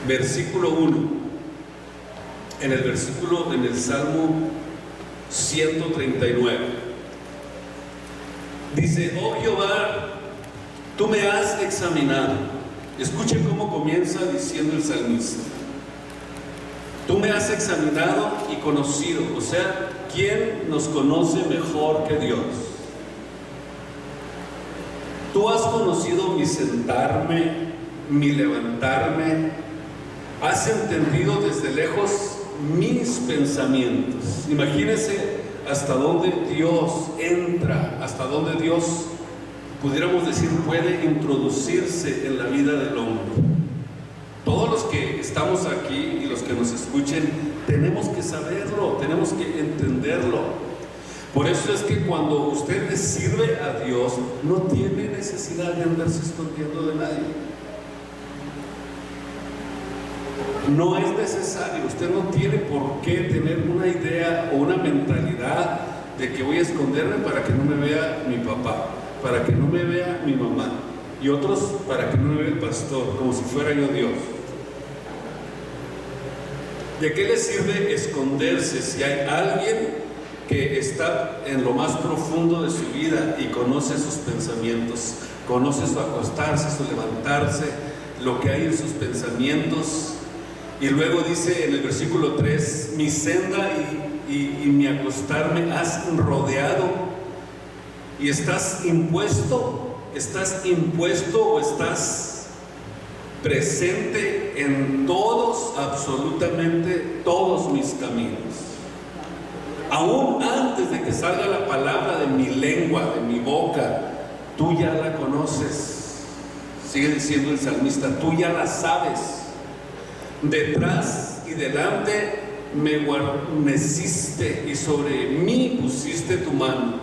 versículo 1, en el Salmo 139, dice: oh Jehová, tú me has examinado. Escuchen cómo comienza diciendo el salmista: tú me has examinado y conocido. O sea, ¿quién nos conoce mejor que Dios? Tú has conocido mi sentarme, mi levantarme. Has entendido desde lejos mis pensamientos. Imagínense hasta dónde Dios entra, hasta dónde Dios, pudiéramos decir, puede introducirse en la vida del hombre. Todos los que estamos aquí y los que nos escuchen, tenemos que saberlo, tenemos que entenderlo. Por eso es que cuando usted le sirve a Dios, no tiene necesidad de andarse escondiendo de nadie. No es necesario, usted no tiene por qué tener una idea o una mentalidad de que voy a esconderme para que no me vea mi papá, para que no me vea mi mamá, y otros para que no me vea el pastor, como si fuera yo Dios. ¿De qué le sirve esconderse si hay alguien que está en lo más profundo de su vida y conoce sus pensamientos, conoce su acostarse, su levantarse, lo que hay en sus pensamientos? Y luego dice en el versículo 3, mi senda y mi acostarme has rodeado, y estás impuesto o estás presente en todos, absolutamente todos mis caminos. Aún antes de que salga la palabra de mi lengua, de mi boca, tú ya la conoces. Sigue diciendo el salmista, tú ya la sabes. Detrás y delante me guarneciste y sobre mí pusiste tu mano.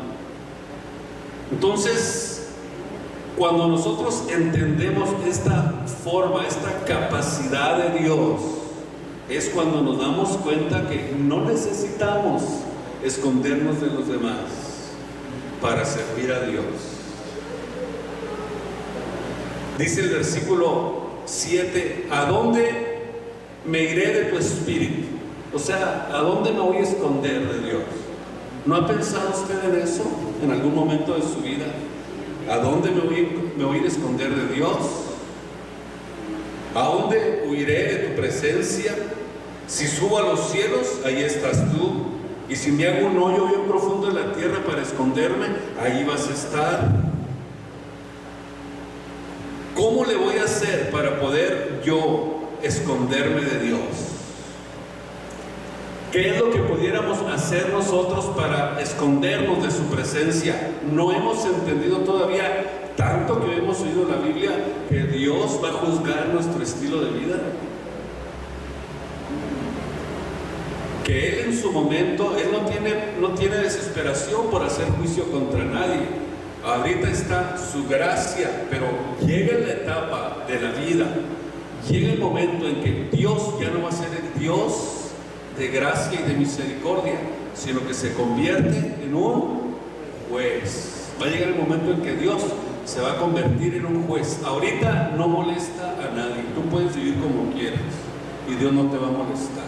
Entonces, cuando nosotros entendemos esta forma, esta capacidad de Dios, es cuando nos damos cuenta que no necesitamos escondernos de los demás para servir a Dios. Dice el versículo 7, ¿a dónde me iré de tu espíritu? O sea, ¿a dónde me voy a esconder de Dios? ¿No ha pensado usted en eso en algún momento de su vida? ¿A dónde me voy a ir a esconder de Dios? ¿A dónde huiré de tu presencia? Si subo a los cielos, ahí estás tú. Y si me hago un hoyo bien profundo en la tierra para esconderme, ahí vas a estar. ¿Cómo le voy a hacer para poder yo esconderme de Dios? ¿Qué es lo que pudiéramos hacer nosotros para escondernos de su presencia? No hemos entendido todavía, tanto que hemos oído en la Biblia, que Dios va a juzgar nuestro estilo de vida. Que Él en su momento, Él no tiene desesperación por hacer juicio contra nadie. Ahorita está su gracia, pero llega la etapa de la vida, llega el momento en que Dios ya no va a ser el Dios de gracia y de misericordia, sino que se convierte en un juez. Va a llegar el momento en que Dios se va a convertir en un juez. Ahorita no molesta a nadie, tú puedes vivir como quieras y Dios no te va a molestar.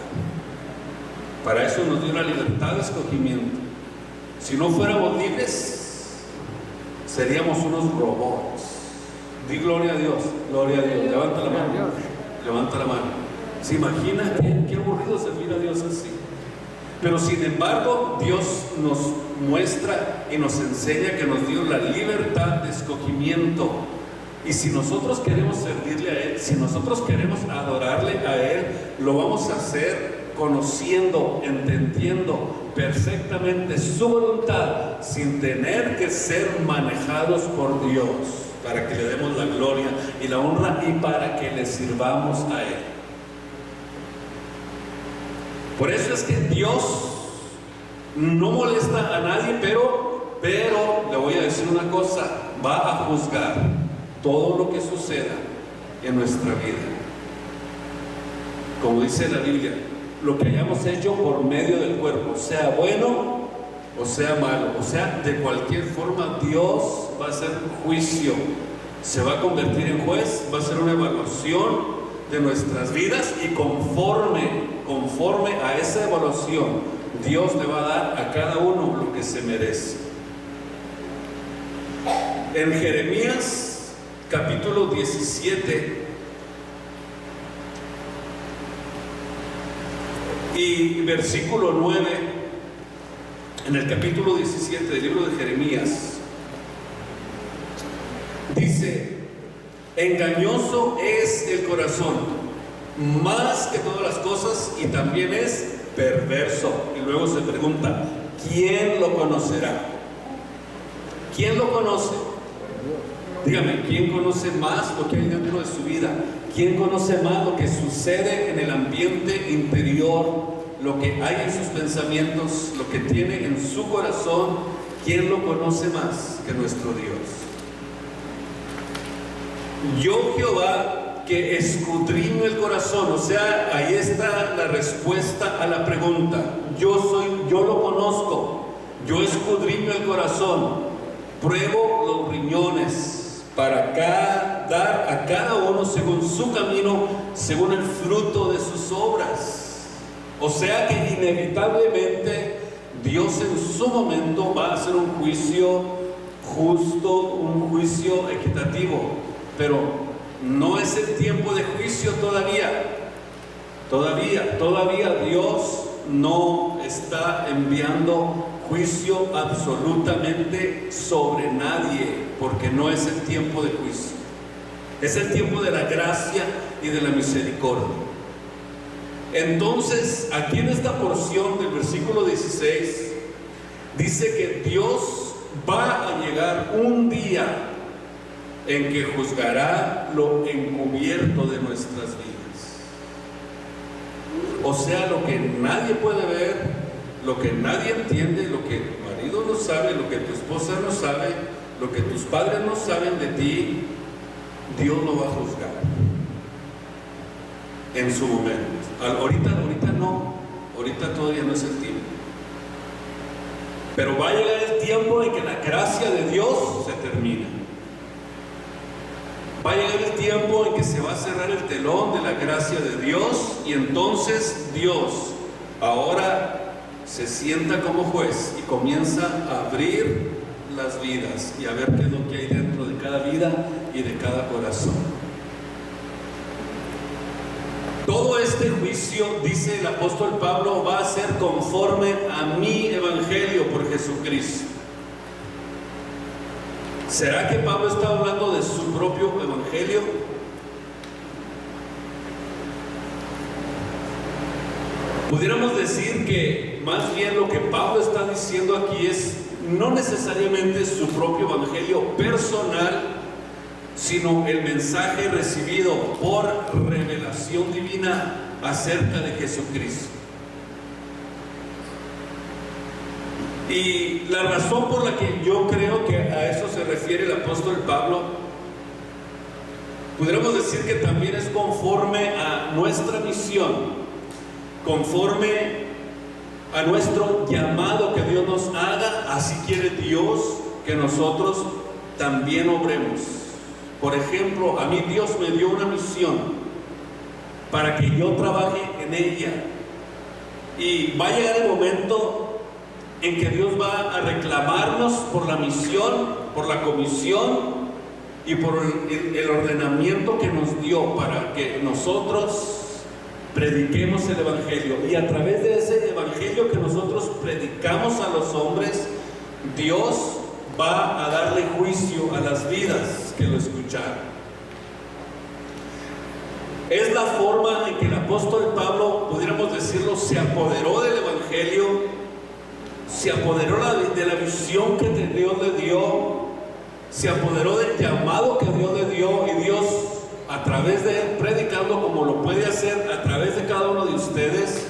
Para eso nos dio la libertad de escogimiento. Si no fuéramos libres, seríamos unos robots. Di gloria a Dios, gloria a Dios. Levanta la mano, levanta la mano. ¿Se imagina qué aburrido servir a Dios así? Pero sin embargo, Dios nos muestra y nos enseña que nos dio la libertad de escogimiento. Y si nosotros queremos servirle a Él, si nosotros queremos adorarle a Él, lo vamos a hacer conociendo, entendiendo perfectamente su voluntad, sin tener que ser manejados por Dios, para que le demos la gloria y la honra y para que le sirvamos a Él. Por eso es que Dios no molesta a nadie, pero le voy a decir una cosa: va a juzgar todo lo que suceda en nuestra vida. Como dice la Biblia, lo que hayamos hecho por medio del cuerpo, sea bueno o sea malo, o sea, de cualquier forma, Dios va a hacer un juicio, se va a convertir en juez, va a hacer una evaluación de nuestras vidas, y conforme a esa evaluación, Dios le va a dar a cada uno lo que se merece. En Jeremías capítulo 17 y versículo 9, en el capítulo 17 del libro de Jeremías, dice: engañoso es el corazón, más que todas las cosas, y también es perverso. Y luego se pregunta: ¿quién lo conocerá? ¿Quién lo conoce? Dígame, ¿quién conoce más lo que hay dentro de su vida? ¿Quién conoce más lo que sucede en el ambiente interior, lo que hay en sus pensamientos, lo que tiene en su corazón? ¿Quién lo conoce más que nuestro Dios? Yo, Jehová, que escudriño el corazón. O sea, ahí está la respuesta a la pregunta. Yo lo conozco, yo escudriño el corazón, pruebo los riñones para dar a cada uno según su camino, según el fruto de sus obras. O sea que inevitablemente Dios en su momento va a hacer un juicio justo, un juicio equitativo, pero no es el tiempo de juicio todavía. Todavía Dios no está enviando juicio absolutamente sobre nadie, porque no es el tiempo de juicio. Es el tiempo de la gracia y de la misericordia. Entonces, aquí en esta porción del versículo 16 dice que Dios va a llegar un día en que juzgará lo encubierto de nuestras vidas. O sea, lo que nadie puede ver, lo que nadie entiende, lo que tu marido no sabe, lo que tu esposa no sabe, lo que tus padres no saben de ti, Dios lo va a juzgar en su momento. Ahorita no, ahorita todavía no es el tiempo. Pero va a llegar el tiempo en que la gracia de Dios se termina. Va a llegar el tiempo en que se va a cerrar el telón de la gracia de Dios, y entonces Dios ahora se sienta como juez y comienza a abrir las vidas y a ver qué es lo que hay dentro de cada vida y de cada corazón. Todo este juicio, dice el apóstol Pablo, va a ser conforme a mi evangelio por Jesucristo. ¿Será que Pablo está hablando de su propio evangelio? Pudiéramos decir que más bien lo que Pablo está diciendo aquí es no necesariamente su propio evangelio personal, sino el mensaje recibido por revelación divina acerca de Jesucristo. Y la razón por la que yo creo que a eso se refiere el apóstol Pablo, pudiéramos decir que también es conforme a nuestra misión, conforme a nuestro llamado que Dios nos haga. Así quiere Dios que nosotros también obremos. Por ejemplo, a mí Dios me dio una misión para que yo trabaje en ella, y va a llegar el momento en que Dios va a reclamarnos por la misión, por la comisión, y por el ordenamiento que nos dio para que nosotros prediquemos el Evangelio, y a través de ese Evangelio que nosotros predicamos a los hombres, Dios va a darle juicio a las vidas que lo escucharon. Es la forma en que el apóstol Pablo, pudiéramos decirlo, se apoderó del Evangelio, se apoderó de la visión que Dios le dio, se apoderó del llamado que Dios le dio, y Dios, a través de él, predicando como lo puede hacer a través de cada uno de ustedes,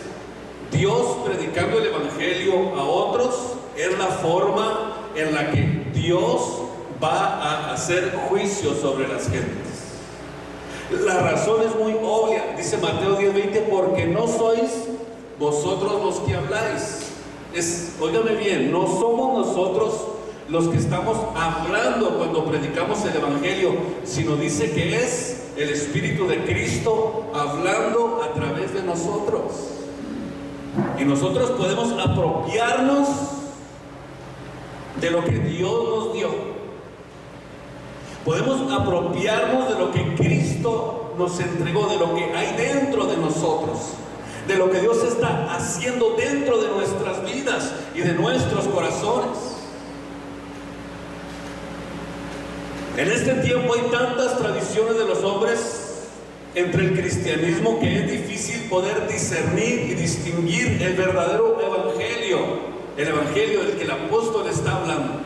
Dios predicando el Evangelio a otros, es la forma en la que Dios va a hacer juicio sobre las gentes. La razón es muy obvia, dice Mateo 10:20, porque no sois vosotros los que habláis. Óigame bien, no somos nosotros los que estamos hablando cuando predicamos el Evangelio, sino dice que es el Espíritu de Cristo hablando a través de nosotros. Y nosotros podemos apropiarnos de lo que Dios nos dio. Podemos apropiarnos de lo que Cristo nos entregó, de lo que hay dentro de nosotros, de lo que Dios está haciendo dentro de nuestras vidas y de nuestros corazones. En este tiempo hay tantas tradiciones de los hombres entre el cristianismo que es difícil poder discernir y distinguir el verdadero evangelio, el evangelio del que el apóstol está hablando.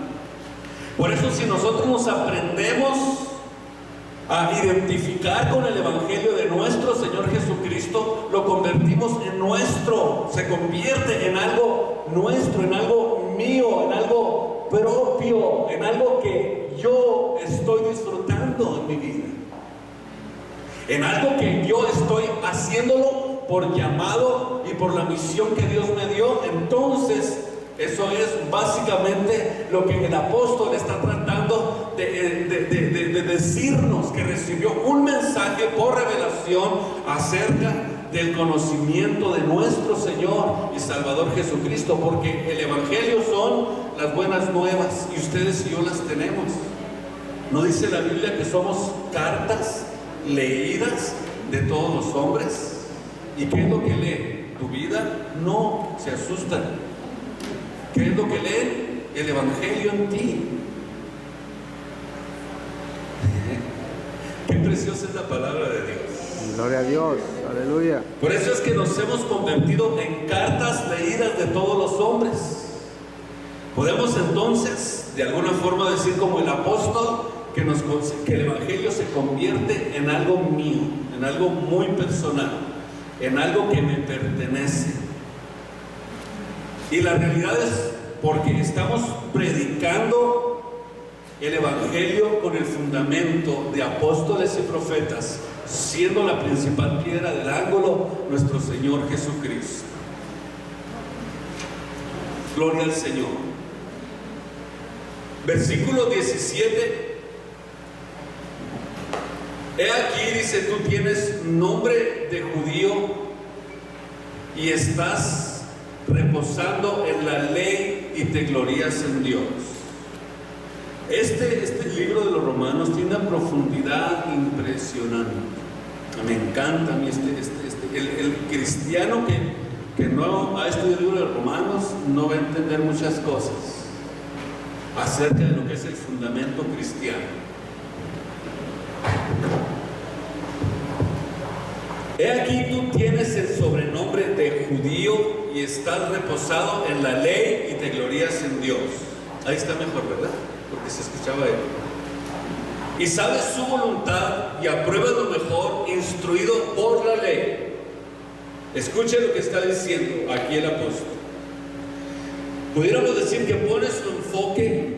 Por eso, si nosotros nos aprendemos a identificar con el evangelio de nuestro Señor Jesucristo, lo convertimos en nuestro, se convierte en algo nuestro, en algo mío, en algo propio, en algo que yo estoy disfrutando en mi vida, en algo que yo estoy haciéndolo por llamado y por la misión que Dios me dio. Entonces, eso es básicamente lo que el apóstol está tratando de decirnos, que recibió un mensaje por revelación acerca del conocimiento de nuestro Señor y Salvador Jesucristo, porque el evangelio son las buenas nuevas y ustedes y yo las tenemos. ¿No dice la Biblia que somos cartas leídas de todos los hombres? ¿Y qué es lo que lee? ¿Tu vida? No se asustan. ¿Qué es lo que lee? El evangelio en ti. Qué preciosa es la palabra de Dios. Gloria a Dios, aleluya. Por eso es que nos hemos convertido en cartas leídas de todos los hombres. Podemos entonces, de alguna forma, decir como el apóstol, que el evangelio se convierte en algo mío, en algo muy personal, en algo que me pertenece. Y la realidad es porque estamos predicando el evangelio con el fundamento de apóstoles y profetas, siendo la principal piedra del ángulo nuestro Señor Jesucristo. Gloria al Señor. Versículo 17. He aquí, dice, tú tienes nombre de judío y estás reposando en la ley y te glorías en Dios. Este libro de los Romanos tiene una profundidad impresionante. Me encanta a mí el cristiano que no ha estudiado el libro de los Romanos no va a entender muchas cosas acerca de lo que es el fundamento cristiano. He aquí, tú tienes el sobrenombre de judío y estás reposado en la ley y te glorías en Dios. Ahí está mejor, ¿verdad? Porque se escuchaba él. Y sabes su voluntad y apruebas lo mejor, instruido por la ley. Escuche lo que está diciendo aquí el apóstol. Pudiéramos decir que pone su enfoque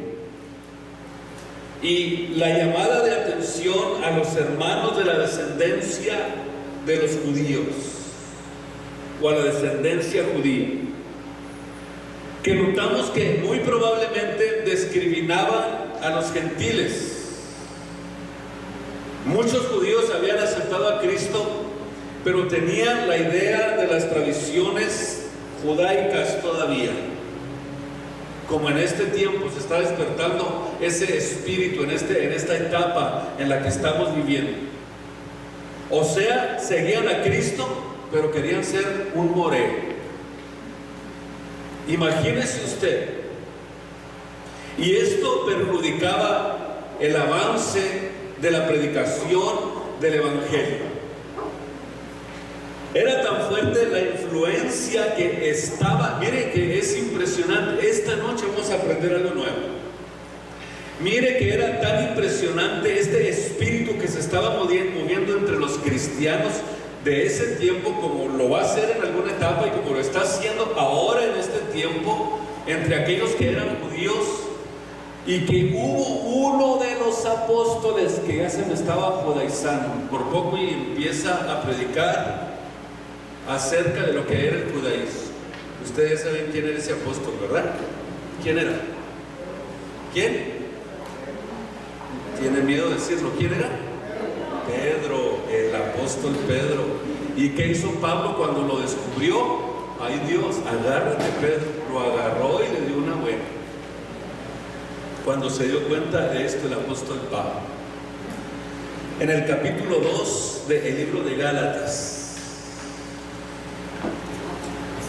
y la llamada de atención a los hermanos de la descendencia de los judíos, o a la descendencia judía, que notamos que muy probablemente discriminaban a los gentiles. Muchos judíos habían aceptado a Cristo, pero tenían la idea de las tradiciones judaicas todavía. como en este tiempo se está despertando ese espíritu en esta etapa en la que estamos viviendo. O sea, seguían a Cristo, pero querían ser un Moré. Imagínese usted. Y esto perjudicaba el avance de la predicación del Evangelio. Era tan fuerte la influencia que estaba. Mire que es impresionante. Esta noche vamos a aprender algo nuevo. Mire que era tan impresionante este espíritu que se estaba moviendo entre los cristianos de ese tiempo, como lo va a hacer en alguna etapa y como lo está haciendo ahora en este tiempo, entre aquellos que eran judíos, y que hubo uno de los apóstoles que ya se me estaba judaizando por poco y empieza a predicar acerca de lo que era el judaísmo. Ustedes saben quién era ese apóstol, ¿verdad? ¿Quién era? ¿Quién? ¿Tiene miedo de decirlo? ¿Quién era? Pedro, el apóstol Pedro. ¿Y qué hizo Pablo cuando lo descubrió? Ay Dios, agárrate Pedro. Lo agarró y le dio una buena. Cuando se dio cuenta de esto el apóstol Pablo, en el capítulo 2 del libro de Gálatas,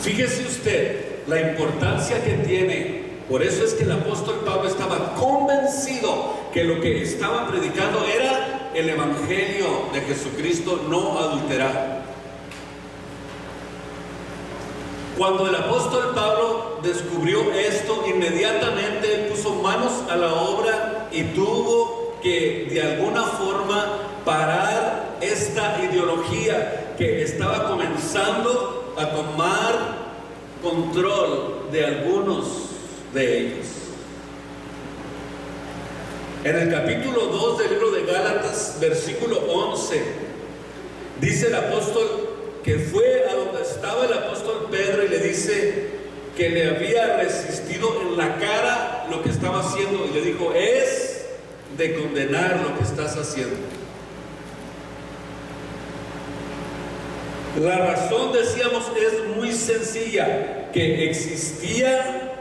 fíjese usted la importancia que tiene. Por eso es que el apóstol Pablo estaba convencido que lo que estaba predicando era el evangelio de Jesucristo no adulterado. Cuando el apóstol Pablo descubrió esto, inmediatamente él puso manos a la obra y tuvo que de alguna forma parar esta ideología que estaba comenzando a tomar control de algunos de ellos. En el capítulo 2 del libro de Gálatas, versículo 11, dice el apóstol que fue a donde estaba el apóstol Pedro y le dice que le había resistido en la cara lo que estaba haciendo, y le dijo: es de condenar lo que estás haciendo. La razón, decíamos, es muy sencilla, que existía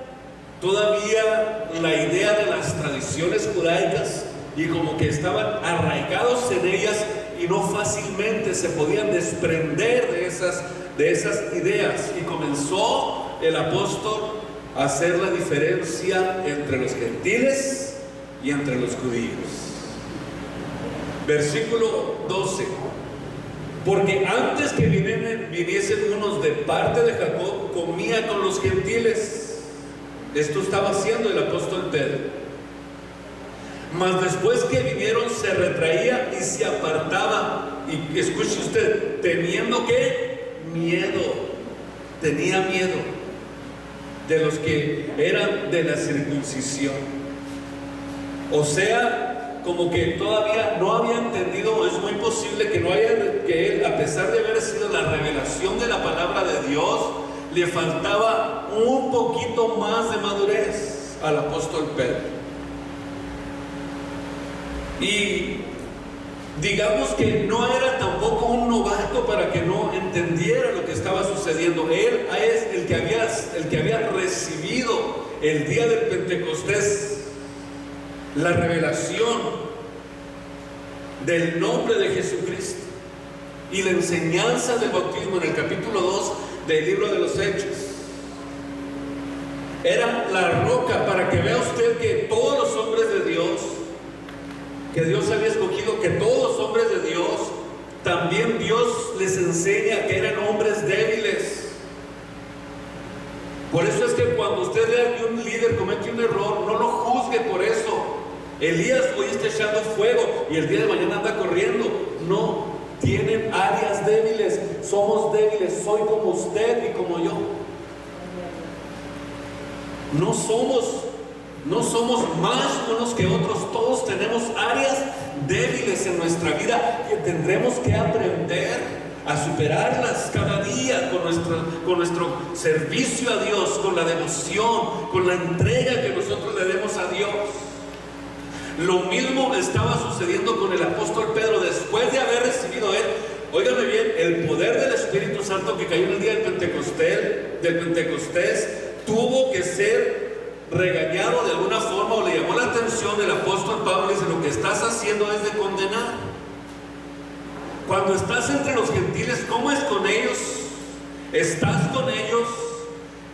todavía la idea de las tradiciones judaicas y como que estaban arraigados en ellas y no fácilmente se podían desprender de esas ideas, y comenzó el apóstol a hacer la diferencia entre los gentiles y entre los judíos. Versículo 12: porque antes que viniesen unos de parte de Jacob, comía con los gentiles. Esto estaba haciendo el apóstol Pedro. Mas después que vinieron, se retraía y se apartaba. Y escuche usted, teniendo ¿qué? Miedo. Tenía miedo de los que eran de la circuncisión. O sea, como que todavía no había entendido. Es muy posible que no haya, que él, a pesar de haber sido la revelación de la palabra de Dios, le faltaba un poquito más de madurez al apóstol Pedro. Y digamos que no era tampoco un novato para que no entendiera lo que estaba sucediendo. Él es el que había recibido el día del Pentecostés la revelación del nombre de Jesucristo y la enseñanza del bautismo en el capítulo 2 del libro de los Hechos. Era la roca, para que vea usted que todos los hombres de Dios, que Dios había escogido, que todos los hombres de Dios, también Dios les enseña que eran hombres débiles. Por eso es que cuando usted vea que un líder comete un error, no lo juzgue por eso. Elías hoy está echando fuego y el día de mañana anda corriendo. No, tienen áreas débiles, somos débiles, soy como usted y como yo. No somos más unos que otros, todos tenemos áreas débiles en nuestra vida que tendremos que aprender a superarlas cada día con nuestro servicio a Dios, con la devoción, con la entrega que nosotros le demos a Dios. Lo mismo estaba sucediendo con el apóstol Pedro después de haber recibido él, óigame bien, el poder del Espíritu Santo que cayó en el día del Pentecostés, tuvo que ser regañado de alguna forma o le llamó la atención el apóstol Pablo, dice: lo que estás haciendo es de condenar. Cuando estás entre los gentiles, ¿cómo es con ellos? Estás con ellos,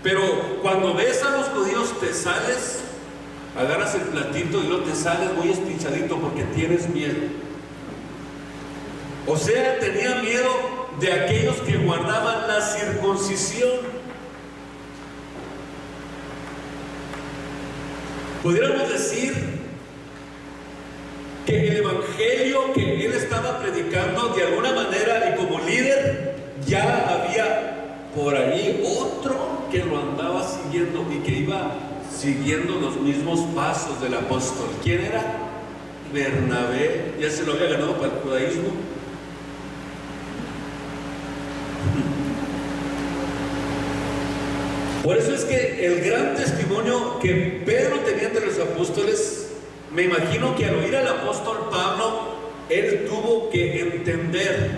pero cuando ves a los judíos te sales, agarras el platito y luego te sales muy espichadito porque tienes miedo. O sea, tenía miedo de aquellos que guardaban la circuncisión. Pudiéramos decir que el evangelio que él estaba predicando, de alguna manera y como líder, ya había por ahí otro que lo andaba siguiendo y que iba siguiendo los mismos pasos del apóstol. ¿Quién era? Bernabé. Ya se lo había ganado para el judaísmo. Por eso es que el gran testimonio que Pedro tenía entre los apóstoles, me imagino que al oír al apóstol Pablo, él tuvo que entender,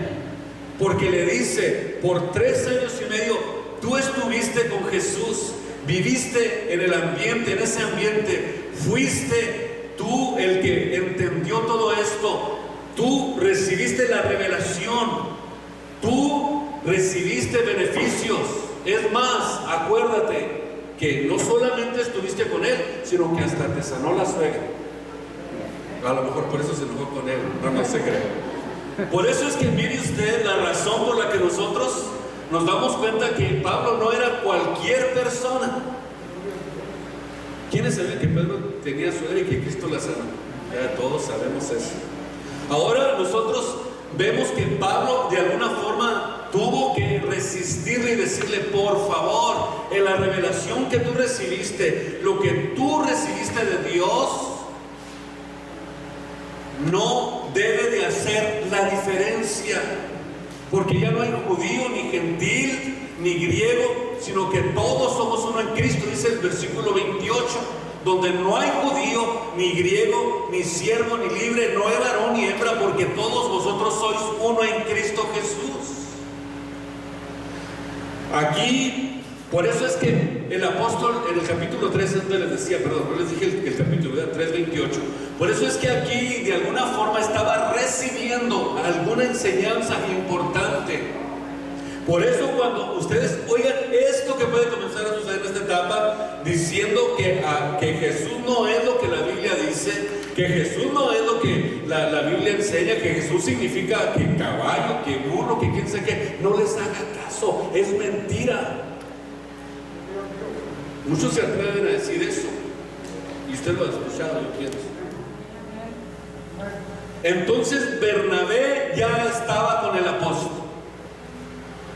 porque le dice: por 3 años y medio tú estuviste con Jesús, viviste en el ambiente, en ese ambiente, fuiste tú el que entendió todo esto, tú recibiste la revelación, tú recibiste beneficios. Es más, acuérdate que no solamente estuviste con él, sino que hasta te sanó la suegra. A lo mejor por eso se enojó con él, no se cree. Por eso es que mire usted la razón por la que nosotros nos damos cuenta que Pablo no era cualquier persona. ¿Quiénes saben que Pedro tenía suegra y que Cristo la sanó? Ya todos sabemos eso. Ahora nosotros vemos que Pablo de alguna forma tuvo que resistirle y decirle: por favor, en la revelación que tú recibiste, lo que tú recibiste de Dios, no debe de hacer la diferencia, porque ya no hay judío, ni gentil, ni griego, sino que todos somos uno en Cristo, dice el versículo 28, donde no hay judío, ni griego, ni siervo, ni libre, no hay varón ni hembra, porque todos vosotros sois uno en Cristo Jesús. Aquí, por eso es que el apóstol en el capítulo 3, donde les decía, perdón, no les dije el capítulo 3:28, por eso es que aquí de alguna forma estaba recibiendo alguna enseñanza importante. Por eso cuando ustedes oigan esto que puede comenzar a suceder en esta etapa, diciendo que Jesús no es lo que la Biblia dice, que Jesús no es lo que la Biblia enseña, que Jesús significa que caballo, que burro, que quién sabe qué, no les haga caso, es mentira. Muchos se atreven a decir eso, y usted lo ha escuchado, yo pienso. Entonces Bernabé ya estaba con el apóstol.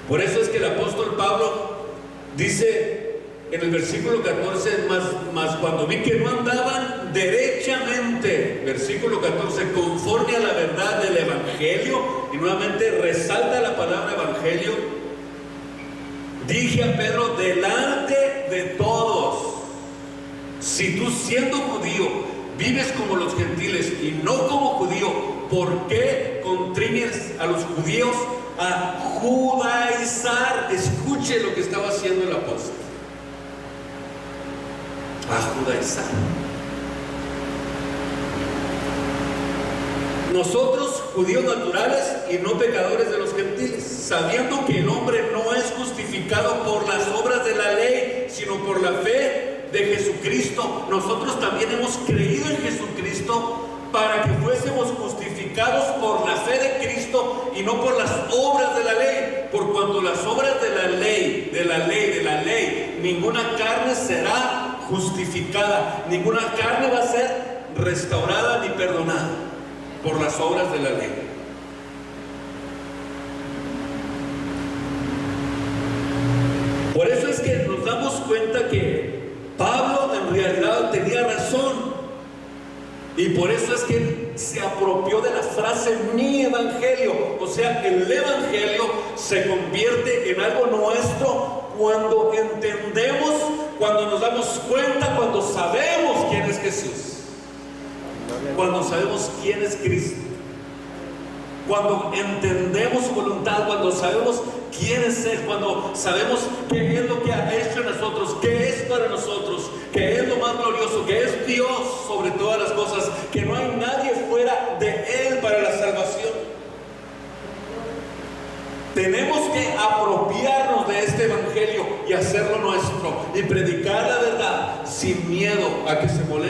Por eso es que el apóstol Pablo dice en el versículo 14, más cuando vi que no andaban derechamente, versículo 14, conforme a la verdad del evangelio, y nuevamente resalta la palabra evangelio, dije a Pedro delante de todos: si tú siendo judío vives como los gentiles y no como judío, ¿por qué contriñes a los judíos a judaizar? Escuche lo que estaba haciendo el apóstol. A judaizar. Nosotros, judíos naturales y no pecadores de los gentiles, sabiendo que el hombre no es justificado por las obras de la ley, sino por la fe de Jesucristo, nosotros también hemos creído en Jesucristo para que fuésemos justificados por la fe de Cristo y no por las obras de la ley, por cuanto las obras de la ley, ninguna carne será justificada, ninguna carne va a ser restaurada ni perdonada por las obras de la ley. Por eso es que nos damos cuenta que Pablo en realidad tenía razón. Y por eso es que él se apropió de la frase mi evangelio. O sea, el evangelio se convierte en algo nuestro cuando entendemos, cuando nos damos cuenta, cuando sabemos quién es Jesús, cuando sabemos quién es Cristo, cuando entendemos su voluntad, cuando sabemos quién es Él, cuando sabemos qué es lo que ha hecho en nosotros, qué es para nosotros, que es lo más glorioso, que es Dios sobre todas las cosas, que no hay nadie fuera de Él para la salvación. Tenemos que apropiarnos de este evangelio y hacerlo nuestro y predicar la verdad sin miedo a que se moleste